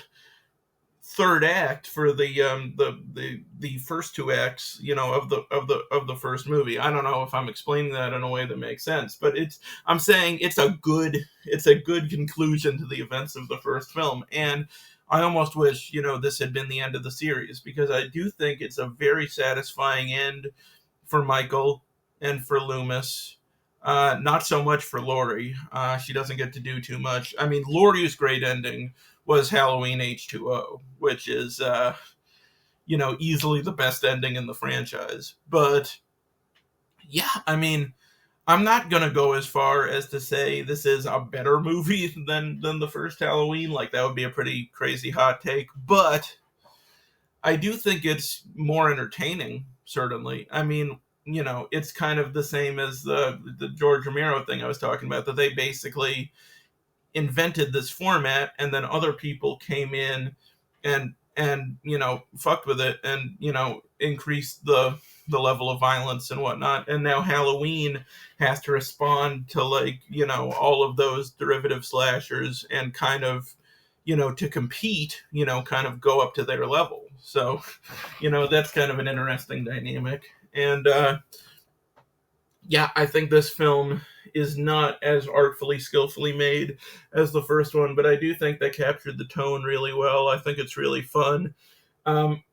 third act for the first two acts of the first movie. I don't know if I'm explaining that in a way that makes sense, but I'm saying it's a good conclusion to the events of the first film. And I almost wish this had been the end of the series, because I do think it's a very satisfying end for Michael and for Loomis. Not so much for Laurie. She doesn't get to do too much. I mean, Laurie's great ending was Halloween H2O, which is, easily the best ending in the franchise. But yeah, I mean, I'm not gonna go as far as to say this is a better movie than the first Halloween. Like, that would be a pretty crazy hot take. But I do think it's more entertaining. Certainly, I mean, it's kind of the same as the George Romero thing I was talking about, that they basically invented this format, and then other people came in and fucked with it, and increased the level of violence and whatnot. And now Halloween has to respond to, like, all of those derivative slashers, and kind of to compete, kind of go up to their level. So that's kind of an interesting dynamic. And yeah, I think this film is not as artfully, skillfully made as the first one, but I do think they captured the tone really well. I think it's really fun. Um,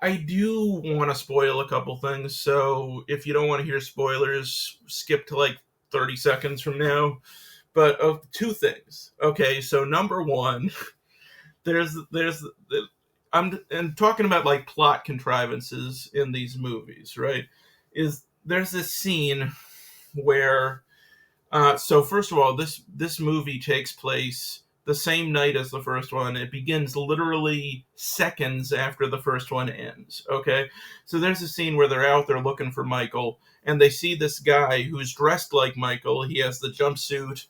I do want to spoil a couple things, so if you don't want to hear spoilers, skip to like 30 seconds from now. But two things. Okay, so number one, there's I'm talking about like plot contrivances in these movies, right? Is There's this scene where so first of all, this movie takes place the same night as the first one. It begins literally seconds after the first one ends. Okay, so there's a scene where they're out there looking for Michael, and they see this guy who's dressed like Michael. He has the jumpsuit,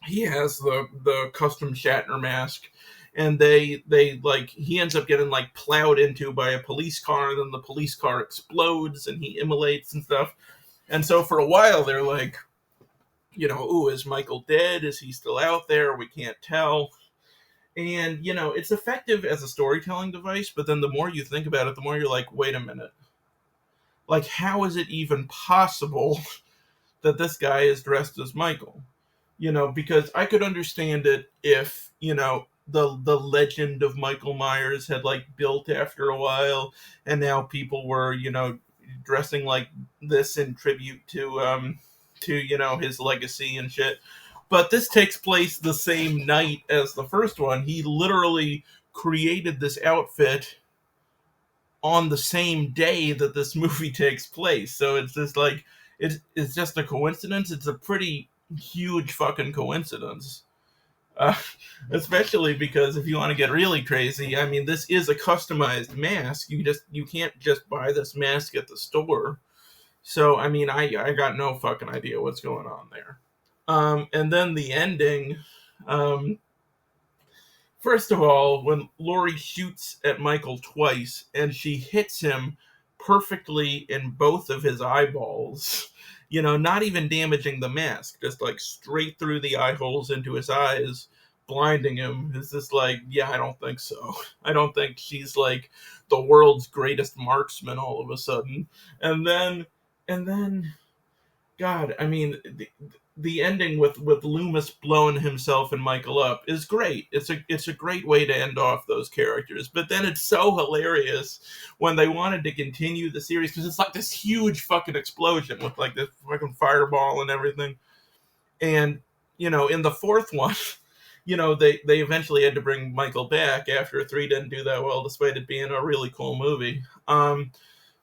he has the custom Shatner mask, and they like he ends up getting like plowed into by a police car, and then the police car explodes and he immolates and stuff. And so for a while they're like, ooh, is Michael dead? Is he still out there? We can't tell. And it's effective as a storytelling device, but then the more you think about it, the more you're like, wait a minute, like, how is it even possible that this guy is dressed as Michael? Because I could understand it if, the legend of Michael Myers had like built after a while, and now people were, dressing like this in tribute to his legacy and shit. But this takes place the same night as the first one. He literally created this outfit on the same day that this movie takes place. So it's just like it's just a coincidence. It's a pretty huge fucking coincidence. Uh, Especially because if you want to get really crazy, I mean, this is a customized mask. You can't just buy this mask at the store. So I mean, I got no fucking idea what's going on there. And then the ending. Um, First of all, when Laurie shoots at Michael twice and she hits him perfectly in both of his eyeballs, not even damaging the mask, just like straight through the eye holes into his eyes, blinding him, is just like, yeah, I don't think so. I don't think she's like the world's greatest marksman all of a sudden. And then, God, I mean, the ending with Loomis blowing himself and Michael up is great. It's a great way to end off those characters. But then it's so hilarious when they wanted to continue the series, because it's like this huge fucking explosion with like this fucking fireball and everything. And in the fourth one, they eventually had to bring Michael back after 3 didn't do that well, despite it being a really cool movie.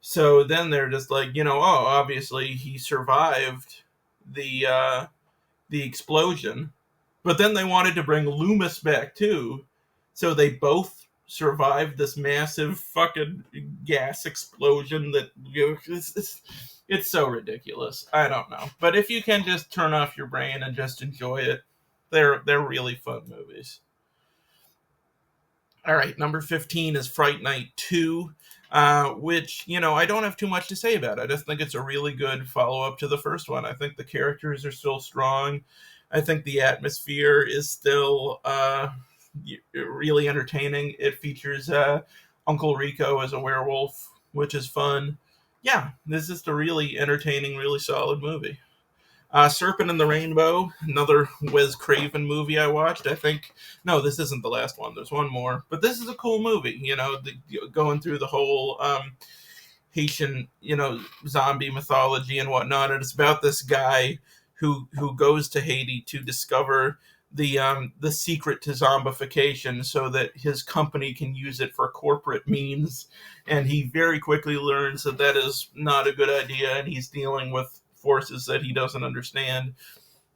So then they're just like, oh, obviously he survived the explosion, but then they wanted to bring Loomis back too, so they both survived this massive fucking gas explosion that it's so ridiculous. I don't know, but if you can just turn off your brain and just enjoy it, they're really fun movies. All right, number 15 is Fright Night 2, which, I don't have too much to say about. I just think it's a really good follow up to the first one. I think the characters are still strong. I think the atmosphere is still really entertaining. It features Uncle Rico as a werewolf, which is fun. Yeah, this is just a really entertaining, really solid movie. Serpent and the Rainbow, another Wes Craven movie I watched. I think, no, this isn't the last one. There's one more. But this is a cool movie, going through the whole Haitian, zombie mythology and whatnot. And it's about this guy who goes to Haiti to discover the secret to zombification so that his company can use it for corporate means. And he very quickly learns that that is not a good idea, and he's dealing with forces that he doesn't understand.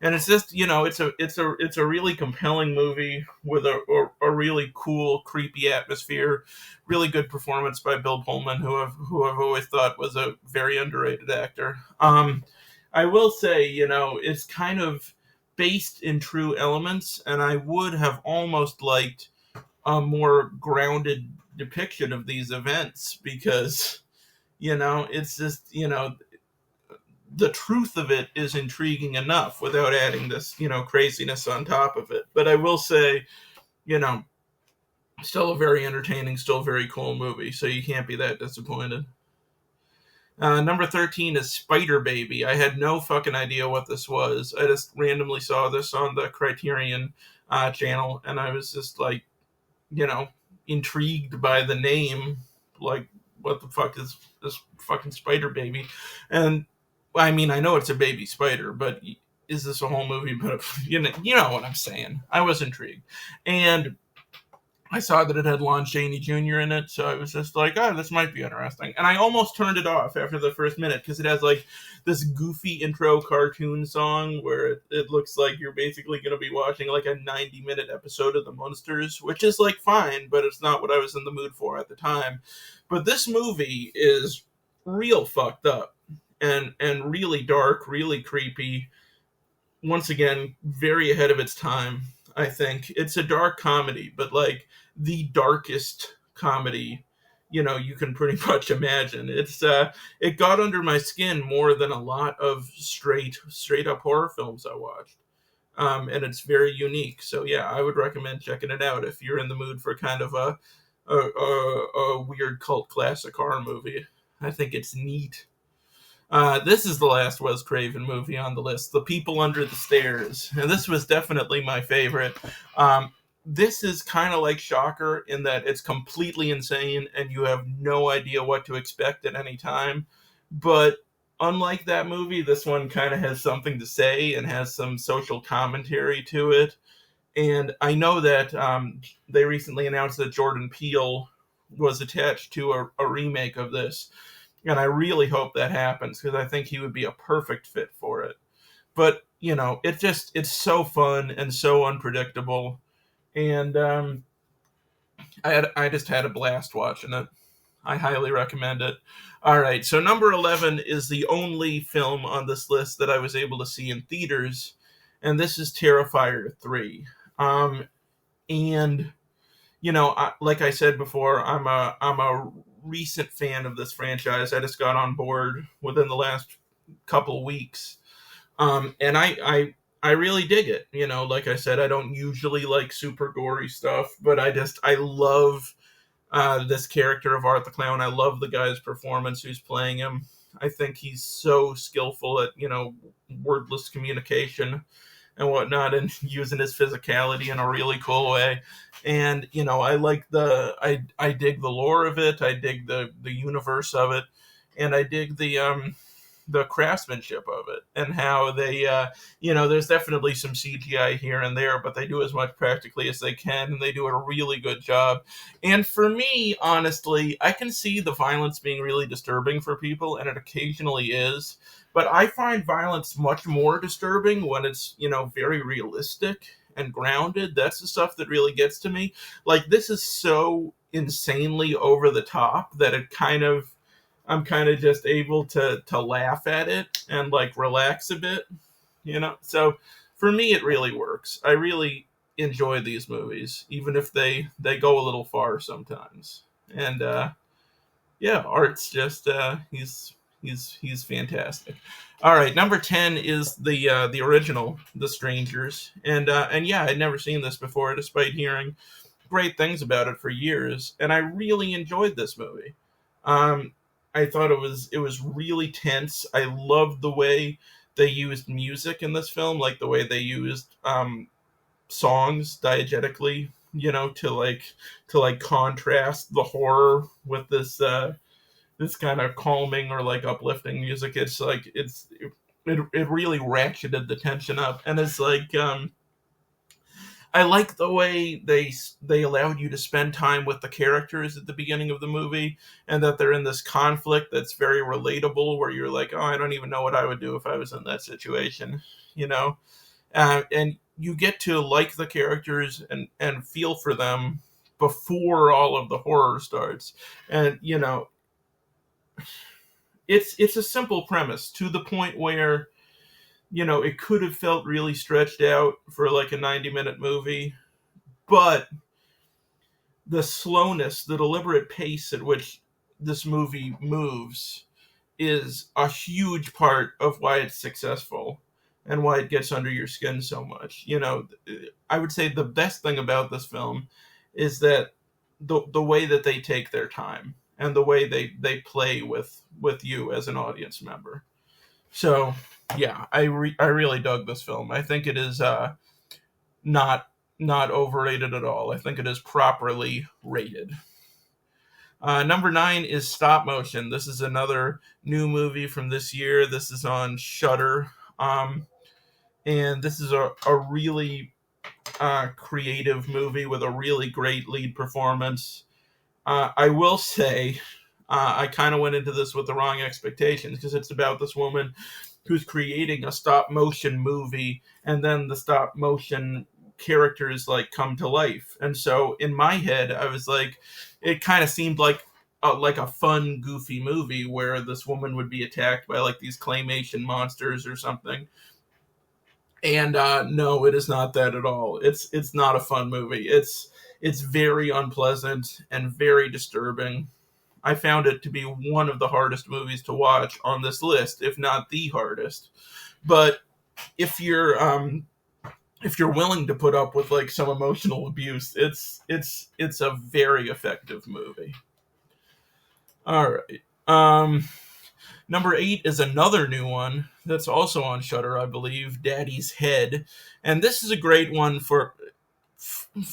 And it's just, it's a really compelling movie with a really cool, creepy atmosphere. Really good performance by Bill Pullman, who I've always thought was a very underrated actor. I will say, it's kind of based in true elements, and I would have almost liked a more grounded depiction of these events because, it's just, the truth of it is intriguing enough without adding this, craziness on top of it. But I will say, still a very entertaining, still very cool movie, so you can't be that disappointed. Number 13 is Spider Baby. I had no fucking idea what this was. I just randomly saw this on the Criterion channel, and I was just like, intrigued by the name. Like, what the fuck is this fucking Spider Baby? And I mean, I know it's a baby spider, but is this a whole movie? But you know what I'm saying. I was intrigued, and I saw that it had Lon Chaney Jr. in it, so I was just like, oh, this might be interesting. And I almost turned it off after the first minute because it has like this goofy intro cartoon song where it looks like you're basically going to be watching like a 90-minute episode of The Munsters, which is like fine, but it's not what I was in the mood for at the time. But this movie is real fucked up and really dark, really creepy. Once again, very ahead of its time. I think it's a dark comedy, but like the darkest comedy you can pretty much imagine. It got under my skin more than a lot of straight up horror films I watched, and it's very unique. So yeah, I would recommend checking it out if you're in the mood for kind of a weird cult classic horror movie. I think it's neat. This is the last Wes Craven movie on the list, The People Under the Stairs. And this was definitely my favorite. This is kind of like Shocker in that it's completely insane and you have no idea what to expect at any time. But unlike that movie, this one kind of has something to say and has some social commentary to it. And I know that they recently announced that Jordan Peele was attached to a remake of this. And I really hope that happens because I think he would be a perfect fit for it. But, it's so fun and so unpredictable. And I just had a blast watching it. I highly recommend it. All right, so number 11 is the only film on this list that I was able to see in theaters. And this is Terrifier 3. And, like I said before, I'm a recent fan of this franchise. I just got on board within the last couple weeks, and I really dig it. Like I said, I don't usually like super gory stuff, but I love this character of Art the Clown. I love the guy's performance who's playing him. I think he's so skillful at wordless communication and whatnot, and using his physicality in a really cool way. And I like I dig the lore of it. I dig the universe of it, and I dig the craftsmanship of it and how they there's definitely some CGI here and there, but they do as much practically as they can, and they do a really good job. And for me, honestly, I can see the violence being really disturbing for people, and it occasionally is. But I find violence much more disturbing when it's, very realistic and grounded. That's the stuff that really gets to me. Like, this is so insanely over the top that I'm kind of just able to laugh at it and like relax a bit, you know. So for me, it really works. I really enjoy these movies, even if they go a little far sometimes. And yeah, Art's just he's fantastic. All right, number 10 is the original The Strangers, and yeah, I'd never seen this before, despite hearing great things about it for years, and I really enjoyed this movie. Um, I thought it was really tense. I loved the way they used music in this film, like the way they used songs diegetically, to like contrast the horror with this kind of calming or like uplifting music. It's like it really ratcheted the tension up, and it's like I like the way they allowed you to spend time with the characters at the beginning of the movie, and that they're in this conflict that's very relatable, where you're like, oh, I don't even know what I would do if I was in that situation, you know. And you get to like the characters and feel for them before all of the horror starts, and it's a simple premise to the point where it could have felt really stretched out for like a 90-minute movie, but the slowness, the deliberate pace at which this movie moves is a huge part of why it's successful and why it gets under your skin so much. I would say the best thing about this film is that the way that they take their time and the way they play with you as an audience member. So yeah, I really dug this film. I think it is not not overrated at all. I think it is properly rated. Number 9 is Stop Motion. This is another new movie from this year. This is on Shudder, and this is a really creative movie with a really great lead performance. I will say, I kind of went into this with the wrong expectations, because it's about this woman who's creating a stop motion movie, and then the stop motion characters like come to life. And so in my head, I was like, it kind of seemed like a fun, goofy movie where this woman would be attacked by like these claymation monsters or something. And no, it is not that at all. It's not a fun movie. It's very unpleasant and very disturbing. I found it to be one of the hardest movies to watch on this list, if not the hardest. But if you're willing to put up with like some emotional abuse, it's a very effective movie. All right. Number 8 is another new one that's also on Shudder, I believe, Daddy's Head. And this is a great one for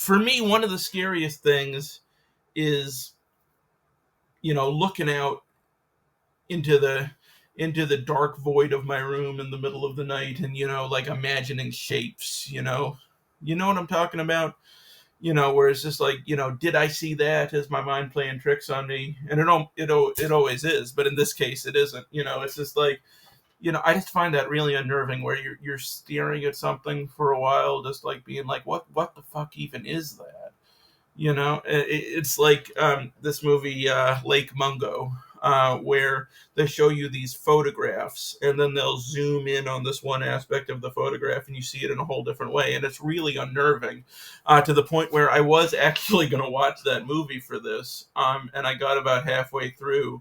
me. One of the scariest things is looking out into the dark void of my room in the middle of the night, and like imagining shapes. You know what I'm talking about. Where it's just like, did I see that? Is my mind playing tricks on me? And it always is, but in this case, it isn't. It's just like, I just find that really unnerving, where you're staring at something for a while, just like being like, what the fuck even is that? It's like this movie, Lake Mungo, where they show you these photographs, and then they'll zoom in on this one aspect of the photograph, and you see it in a whole different way, and it's really unnerving, to the point where I was actually going to watch that movie for this, and I got about halfway through,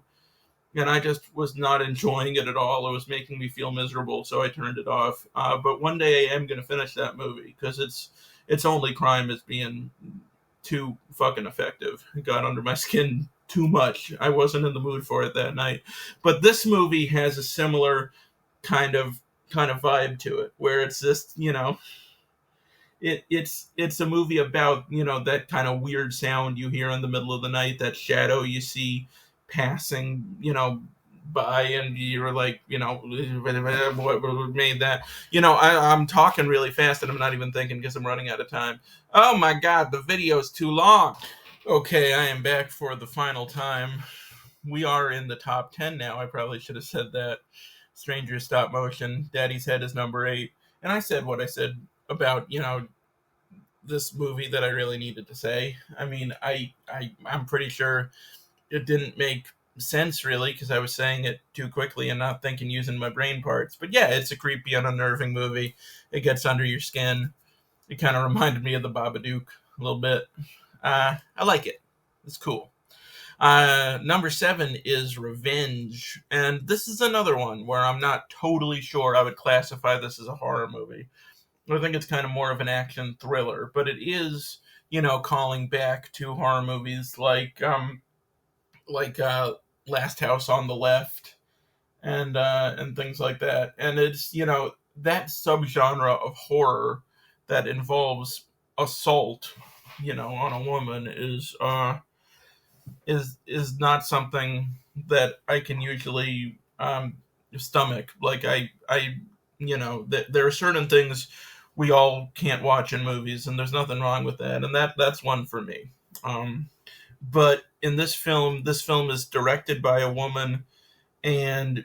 and I just was not enjoying it at all. It was making me feel miserable, so I turned it off. But one day I am going to finish that movie, because its only crime is being too fucking effective. It got under my skin too much. I wasn't in the mood for it that night. But this movie has a similar kind of vibe to it, where it's just, it's a movie about, that kind of weird sound you hear in the middle of the night, that shadow you see passing, by, and you're like, what made that? I'm talking really fast, and I'm not even thinking, because I'm running out of time. Oh my god, the video's too long. Okay, I am back for the final time. We are in the top 10 now. I probably should have said that. Strangers Stop Motion, Daddy's Head is number 8. And I said what I said about, this movie that I really needed to say. I mean, I'm pretty sure it didn't make sense really because I was saying it too quickly and not thinking using my brain parts. But yeah, it's a creepy and unnerving movie. It gets under your skin. It kind of reminded me of the Babadook a little bit. I like it. It's cool. Number 7 is Revenge, and this is another one where I'm not totally sure I would classify this as a horror movie. I think it's kind of more of an action thriller, but it is, calling back to horror movies like Last House on the Left and things like that. And it's that subgenre of horror that involves assault, on a woman is not something that I can usually stomach. Like there are certain things we all can't watch in movies, and there's nothing wrong with that, and that's one for me. But in this film is directed by a woman, and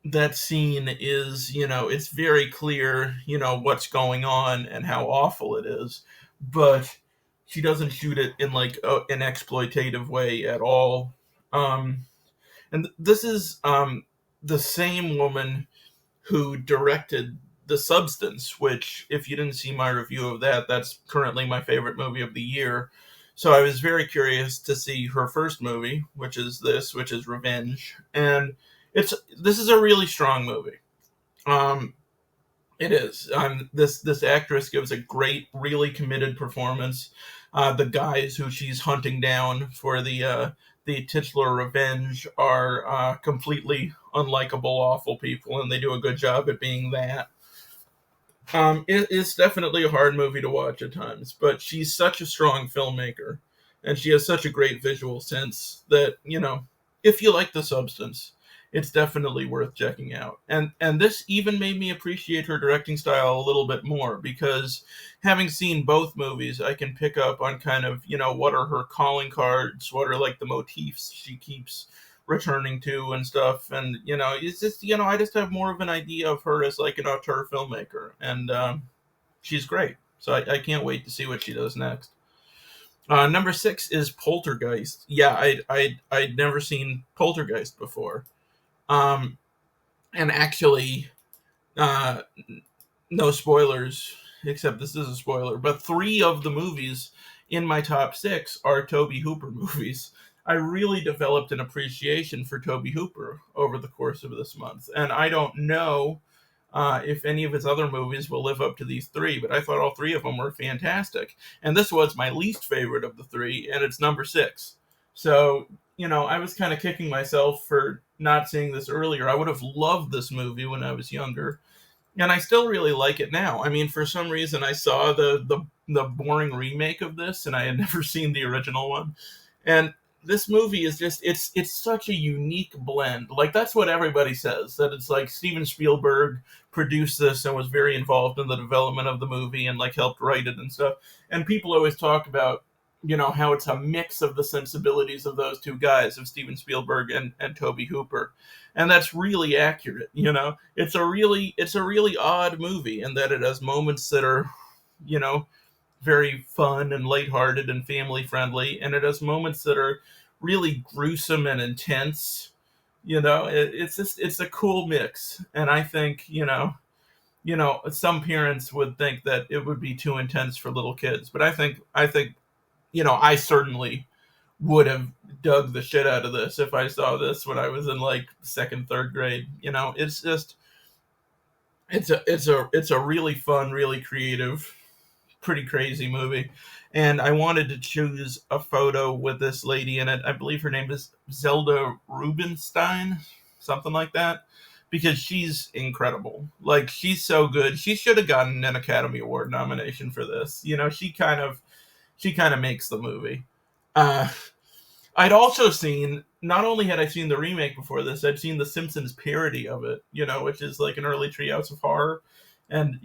that scene is, it's very clear, what's going on and how awful it is, but she doesn't shoot it in like an exploitative way at all. Um, and this is the same woman who directed The Substance, which, if you didn't see my review of that, that's currently my favorite movie of the year. So I was very curious to see her first movie, which is Revenge, and this is a really strong movie. Um, it is. This actress gives a great, really committed performance. The guys who she's hunting down for the titular revenge are completely unlikable, awful people, and they do a good job at being that. It's definitely a hard movie to watch at times, but she's such a strong filmmaker, and she has such a great visual sense that if you like The Substance, it's definitely worth checking out. And this even made me appreciate her directing style a little bit more because having seen both movies, I can pick up on kind of what are her calling cards, what are like the motifs she keeps returning to and stuff, and it's just I just have more of an idea of her as like an auteur filmmaker, and she's great. So I can't wait to see what she does next. Number 6 is Poltergeist. Yeah, I'd never seen Poltergeist before. Um, and actually, uh, no spoilers, except this is a spoiler, but 3 of the movies in my top 6 are Tobe Hooper movies. I really developed an appreciation for Tobe Hooper over the course of this month, and I don't know if any of his other movies will live up to these 3, but I thought all 3 of them were fantastic. And this was my least favorite of the 3, and it's number 6. So, I was kind of kicking myself for not seeing this earlier. I would have loved this movie when I was younger, and I still really like it now. I mean, for some reason, I saw the boring remake of this, and I had never seen the original one. And this movie is just it's such a unique blend. Like that's what everybody says, that it's like Steven Spielberg produced this and was very involved in the development of the movie and like helped write it and stuff. And people always talk about how it's a mix of the sensibilities of those two guys, of Steven Spielberg and Tobe Hooper. And that's really accurate. It's a really odd movie in that it has moments that are you know very fun and lighthearted and family friendly, and it has moments that are really gruesome and intense. It's a cool mix, and I think some parents would think that it would be too intense for little kids, but I think I certainly would have dug the shit out of this if I saw this when I was in like second, third grade. It's just it's a really fun, really creative, pretty crazy movie. And I wanted to choose a photo with this lady in it. I believe her name is Zelda Rubinstein, something like that, because she's incredible. Like she's so good. She should have gotten an Academy Award nomination for this. She kind of makes the movie. Uh, I'd also seen, not only had I seen the remake before this, I'd seen the Simpsons parody of it, which is like an early Treehouse of Horror. And,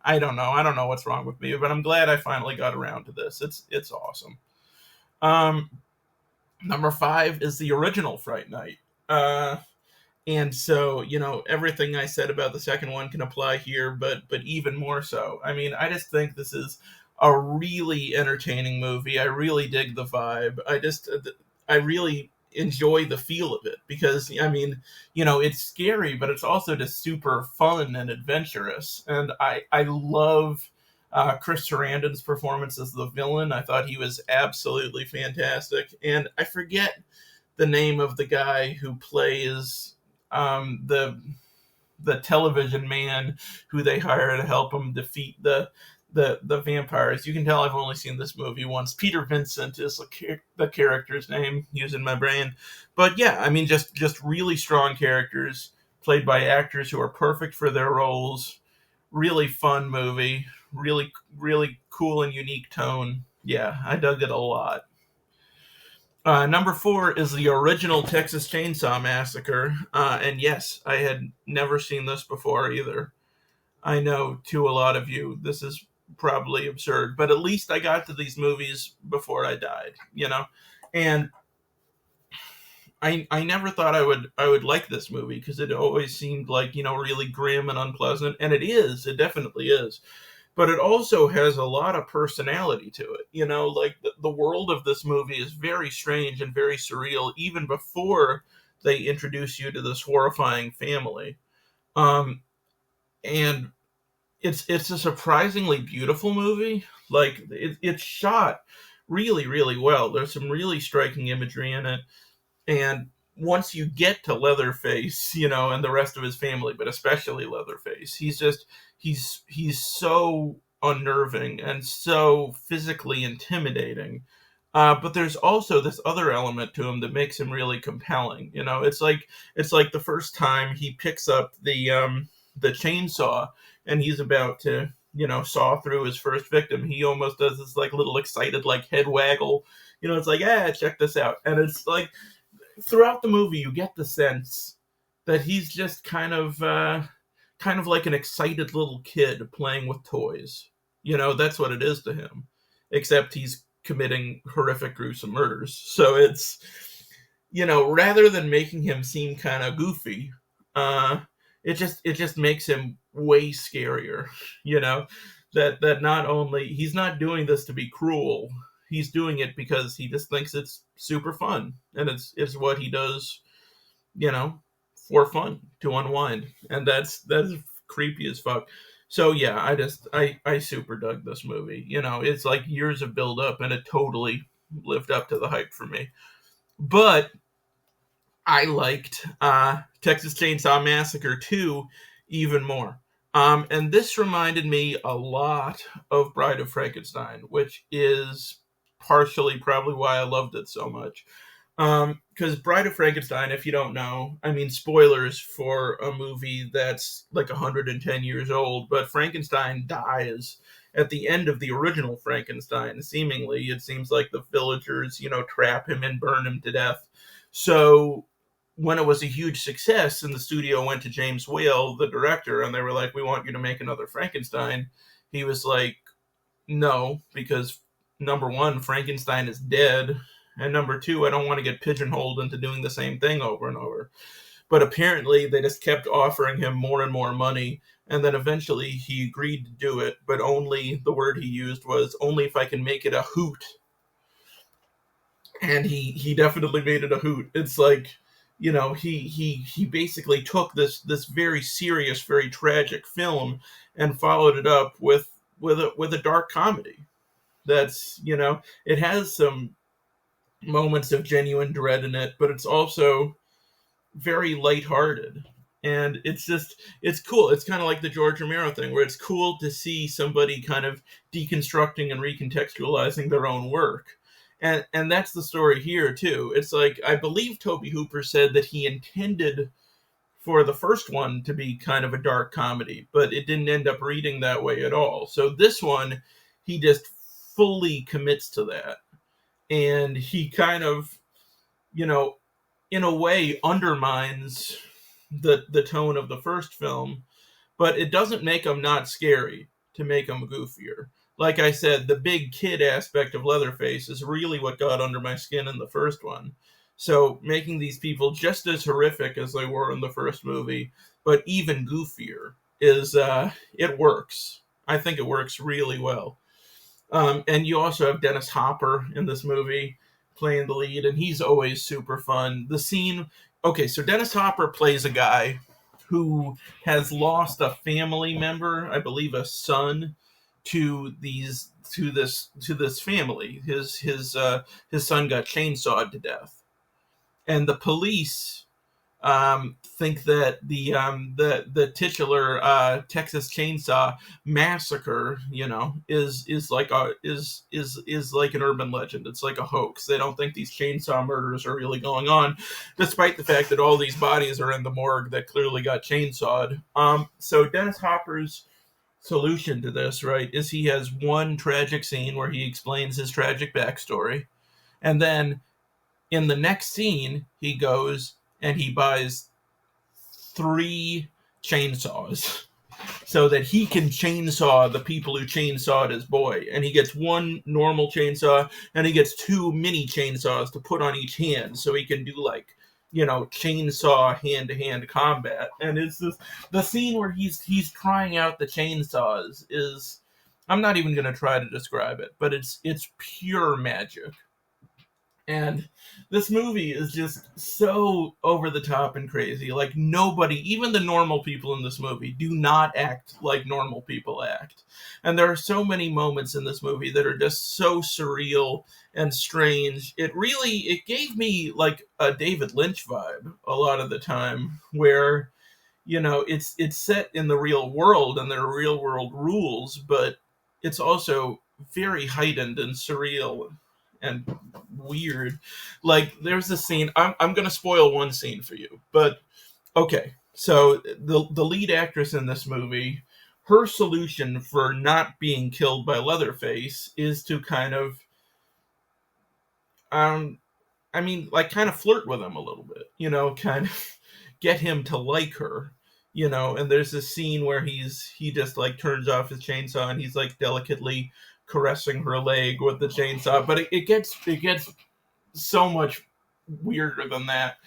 I don't know. I don't know what's wrong with me, but I'm glad I finally got around to this. It's awesome. Um, Number 5 is the original Fright Night. Uh, And so, everything I said about the second one can apply here, but even more so. I mean, I just think this is a really entertaining movie. I really dig the vibe. I really enjoy the feel of it because, I mean, it's scary, but it's also just super fun and adventurous. And I love Chris Sarandon's performance as the villain. I thought he was absolutely fantastic. And I forget the name of the guy who plays the television man who they hire to help them defeat the vampires. You can tell I've only seen this movie once. Peter Vincent is the character's name using my brain, but yeah, I mean just really strong characters played by actors who are perfect for their roles. Really fun movie. Really cool and unique tone. Yeah, I dug it a lot. Number four is the original Texas Chainsaw Massacre. And yes, I had never seen this before either. I know to a lot of you, this is probably absurd, but at least I got to these movies before I died. And I never thought I would like this movie because it always seemed like, really grim and unpleasant. And it is, it definitely is, but it also has a lot of personality to it. Like the world of this movie is very strange and very surreal, even before they introduce you to this horrifying family. Um, and it's a surprisingly beautiful movie. Like it's shot really well. There's some really striking imagery in it, and once you get to Leatherface, and the rest of his family, but especially Leatherface, he's so unnerving and so physically intimidating. But there's also this other element to him that makes him really compelling. It's like the first time he picks up the chainsaw and he's about to saw through his first victim. He almost does this like little excited like head waggle. It's like, check this out, and it's like throughout the movie you get the sense that he's just kind of like an excited little kid playing with toys. That's what it is to him, except he's committing horrific gruesome murders. So it's rather than making him seem kind of goofy, uh it just makes him way scarier. you know that not only he's not doing this to be cruel, he's doing it because he just thinks it's super fun, and it's what he does, you know, for fun, to unwind, and that's creepy as fuck. So yeah, I super dug this movie. It's like years of build up, and it totally lived up to the hype for me. But I liked Texas Chainsaw Massacre 2 even more. And this reminded me a lot of Bride of Frankenstein, which is partially probably why I loved it so much. Because Bride of Frankenstein, if you don't know, I mean, spoilers for a movie that's like 110 years old, but Frankenstein dies at the end of the original Frankenstein. Seemingly, it seems like the villagers, trap him and burn him to death. So when it was a huge success and the studio went to James Whale, the director, and they were like, "We want you to make another Frankenstein," he was like, "No, because number one, Frankenstein is dead, and number two, I don't want to get pigeonholed into doing the same thing over and over." But apparently, they just kept offering him more and more money, and then eventually he agreed to do it, but only, the word he used was, only if I can make it a hoot. And he definitely made it a hoot. It's like, he basically took this very serious, very tragic film and followed it up with a dark comedy. That's, it has some moments of genuine dread in it, but it's also very lighthearted. And it's cool. It's kind of like the George Romero thing, where it's cool to see somebody kind of deconstructing and recontextualizing their own work. And that's the story here too. It's like, I believe Toby Hooper said that he intended for the first one to be kind of a dark comedy, but it didn't end up reading that way at all. So this one, he just fully commits to that. And he kind of, you know, in a way undermines the tone of the first film, but it doesn't make him not scary to make him goofier. Like I said, the big kid aspect of Leatherface is really what got under my skin in the first one. So making these people just as horrific as they were in the first movie, but even goofier, is it works. I think it works really well. And you also have Dennis Hopper in this movie playing the lead, and he's always super fun. The scene, okay, so Dennis Hopper plays a guy who has lost a family member, I believe a son, to this family. His son got chainsawed to death, and the police think that the titular Texas Chainsaw Massacre, is like an urban legend. It's like a hoax. They don't think these chainsaw murders are really going on, despite the fact that all these bodies are in the morgue that clearly got chainsawed. So Dennis Hopper's solution to this, right, is he has one tragic scene where he explains his tragic backstory, and then in the next scene he goes and he buys 3 chainsaws so that he can chainsaw the people who chainsawed his boy. And he gets 1 normal chainsaw and he gets 2 mini chainsaws to put on each hand so he can do chainsaw hand-to-hand combat. And it's the scene where he's trying out the chainsaws is, I'm not even going to try to describe it, but it's pure magic. And this movie is just so over the top and crazy. Like, nobody, even the normal people in this movie, do not act like normal people act. And there are so many moments in this movie that are just so surreal and strange. It gave me like a David Lynch vibe a lot of the time, where, it's set in the real world and there are real world rules, but it's also very heightened and surreal and weird. Like, there's a scene, I'm gonna spoil one scene for you, but okay, so the lead actress in this movie, her solution for not being killed by Leatherface is to kind of kind of flirt with him a little bit, kind of get him to like her. And there's this scene where he just like turns off his chainsaw and he's like delicately caressing her leg with the chainsaw, but it gets so much weirder than that.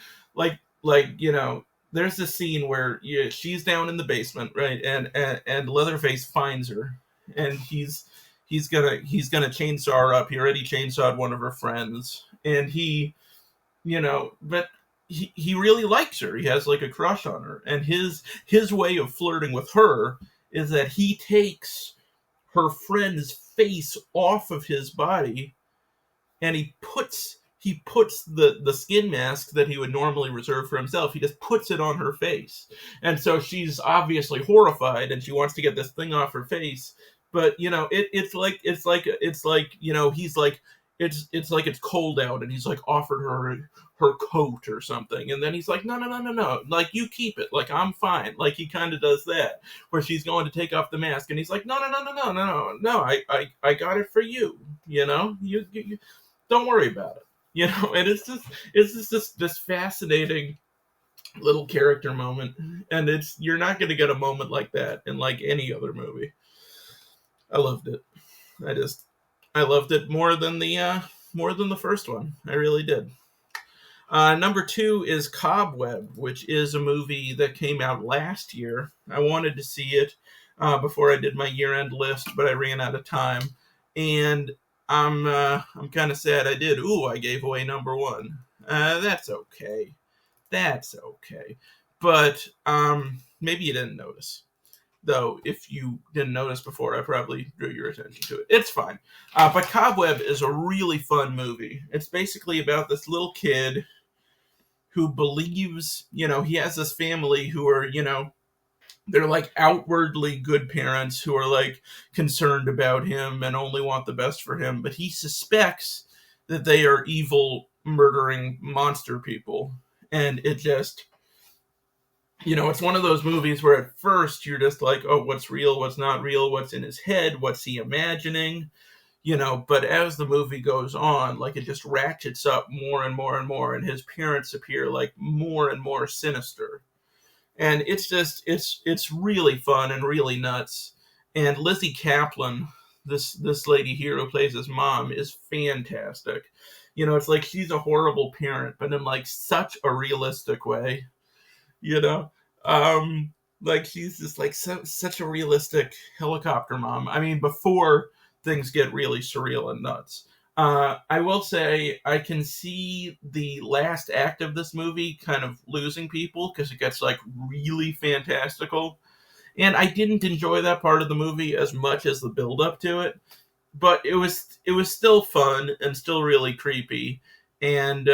There's this scene where she's down in the basement, right, and Leatherface finds her, and he's gonna chainsaw her up. He already chainsawed one of her friends, and but he really likes her. He has like a crush on her, and his way of flirting with her is that he takes her friend's face off of his body, and he puts the skin mask that he would normally reserve for himself, he just puts it on her face. And so she's obviously horrified and she wants to get this thing off her face, but it's like he's like, it's like it's cold out and he's like offered her coat or something, and then he's like, no, like, you keep it, like, I'm fine. Like, he kind of does that, where she's going to take off the mask and he's like, no, I got it for you, you don't worry about it, and it's just this fascinating little character moment, and you're not going to get a moment like that in like any other movie. I loved it. I loved it more than the first one. I really did. Number 2 is Cobweb, which is a movie that came out last year. I wanted to see it before I did my year-end list, but I ran out of time, and I'm kind of sad I did. I gave away number 1. That's okay. But maybe you didn't notice. Though, if you didn't notice before, I probably drew your attention to it. It's fine. But Cobweb is a really fun movie. It's basically about this little kid who believes, he has this family who are, they're like outwardly good parents who are like concerned about him and only want the best for him. But he suspects that they are evil, murdering monster people. And it just... it's one of those movies where at first you're just like, oh, what's real, what's not real, what's in his head, what's he imagining, but as the movie goes on, like, it just ratchets up more and more and more, and his parents appear like more and more sinister. And it's really fun and really nuts. And Lizzie Kaplan, this lady here who plays his mom, is fantastic. It's like she's a horrible parent, but in like such a realistic way. You know, um, like she's just like such a realistic helicopter mom. I mean, before things get really surreal and nuts. I will say I can see the last act of this movie kind of losing people because it gets like really fantastical, and I didn't enjoy that part of the movie as much as the build up to it. But it was still fun and still really creepy, and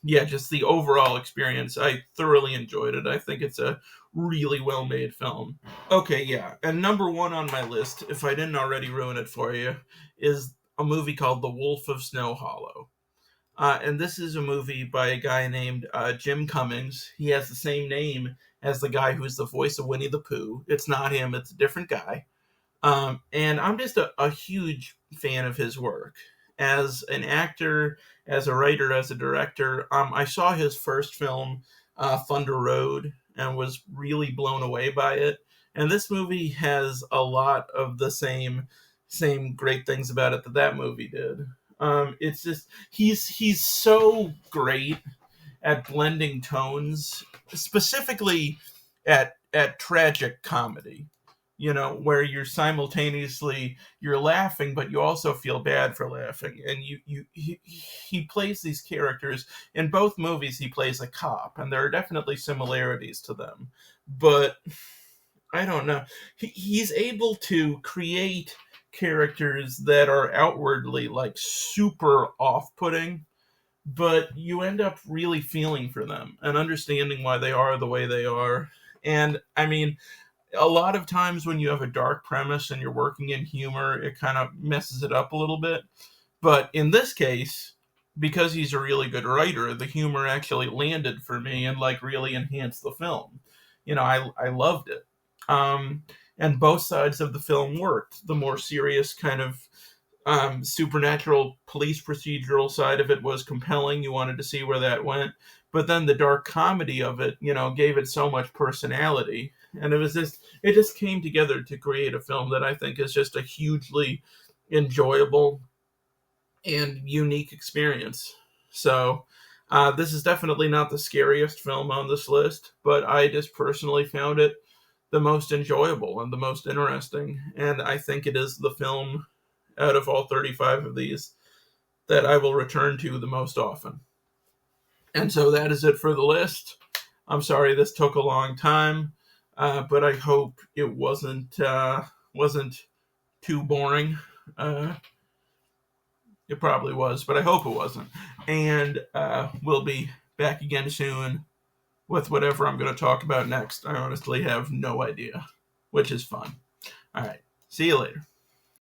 yeah, just the overall experience, I thoroughly enjoyed it. I think it's a really well made film. Okay, yeah, and number one on my list, if I didn't already ruin it for you, is a movie called The Wolf of Snow Hollow. And this is a movie by a guy named Jim Cummings. He has the same name as the guy who's the voice of Winnie the Pooh. It's not him, it's a different guy. And I'm just a huge fan of his work. As an actor, as a writer, as a director, I saw his first film, Thunder Road, and was really blown away by it. And this movie has a lot of the same great things about it that that movie did. It's just he's so great at blending tones, specifically at tragic comedy. Where you're laughing, but you also feel bad for laughing, and he plays these characters in both movies. He plays a cop, and there are definitely similarities to them, but I don't know. He's able to create characters that are outwardly like super off-putting, but you end up really feeling for them and understanding why they are the way they are. And I mean, a lot of times when you have a dark premise and you're working in humor, it kind of messes it up a little bit. But in this case, because he's a really good writer, the humor actually landed for me and like really enhanced the film. I loved it. Um, and both sides of the film worked. The more serious kind of supernatural police procedural side of it was compelling. You wanted to see where that went. But then the dark comedy of it, gave it so much personality. And it just came together to create a film that I think is just a hugely enjoyable and unique experience. So, this is definitely not the scariest film on this list, but I just personally found it the most enjoyable and the most interesting. And I think it is the film out of all 35 of these that I will return to the most often. And so that is it for the list. I'm sorry this took a long time, but I hope it wasn't too boring. It probably was, but I hope it wasn't. And we'll be back again soon with whatever I'm going to talk about next. I honestly have no idea, which is fun. All right. See you later.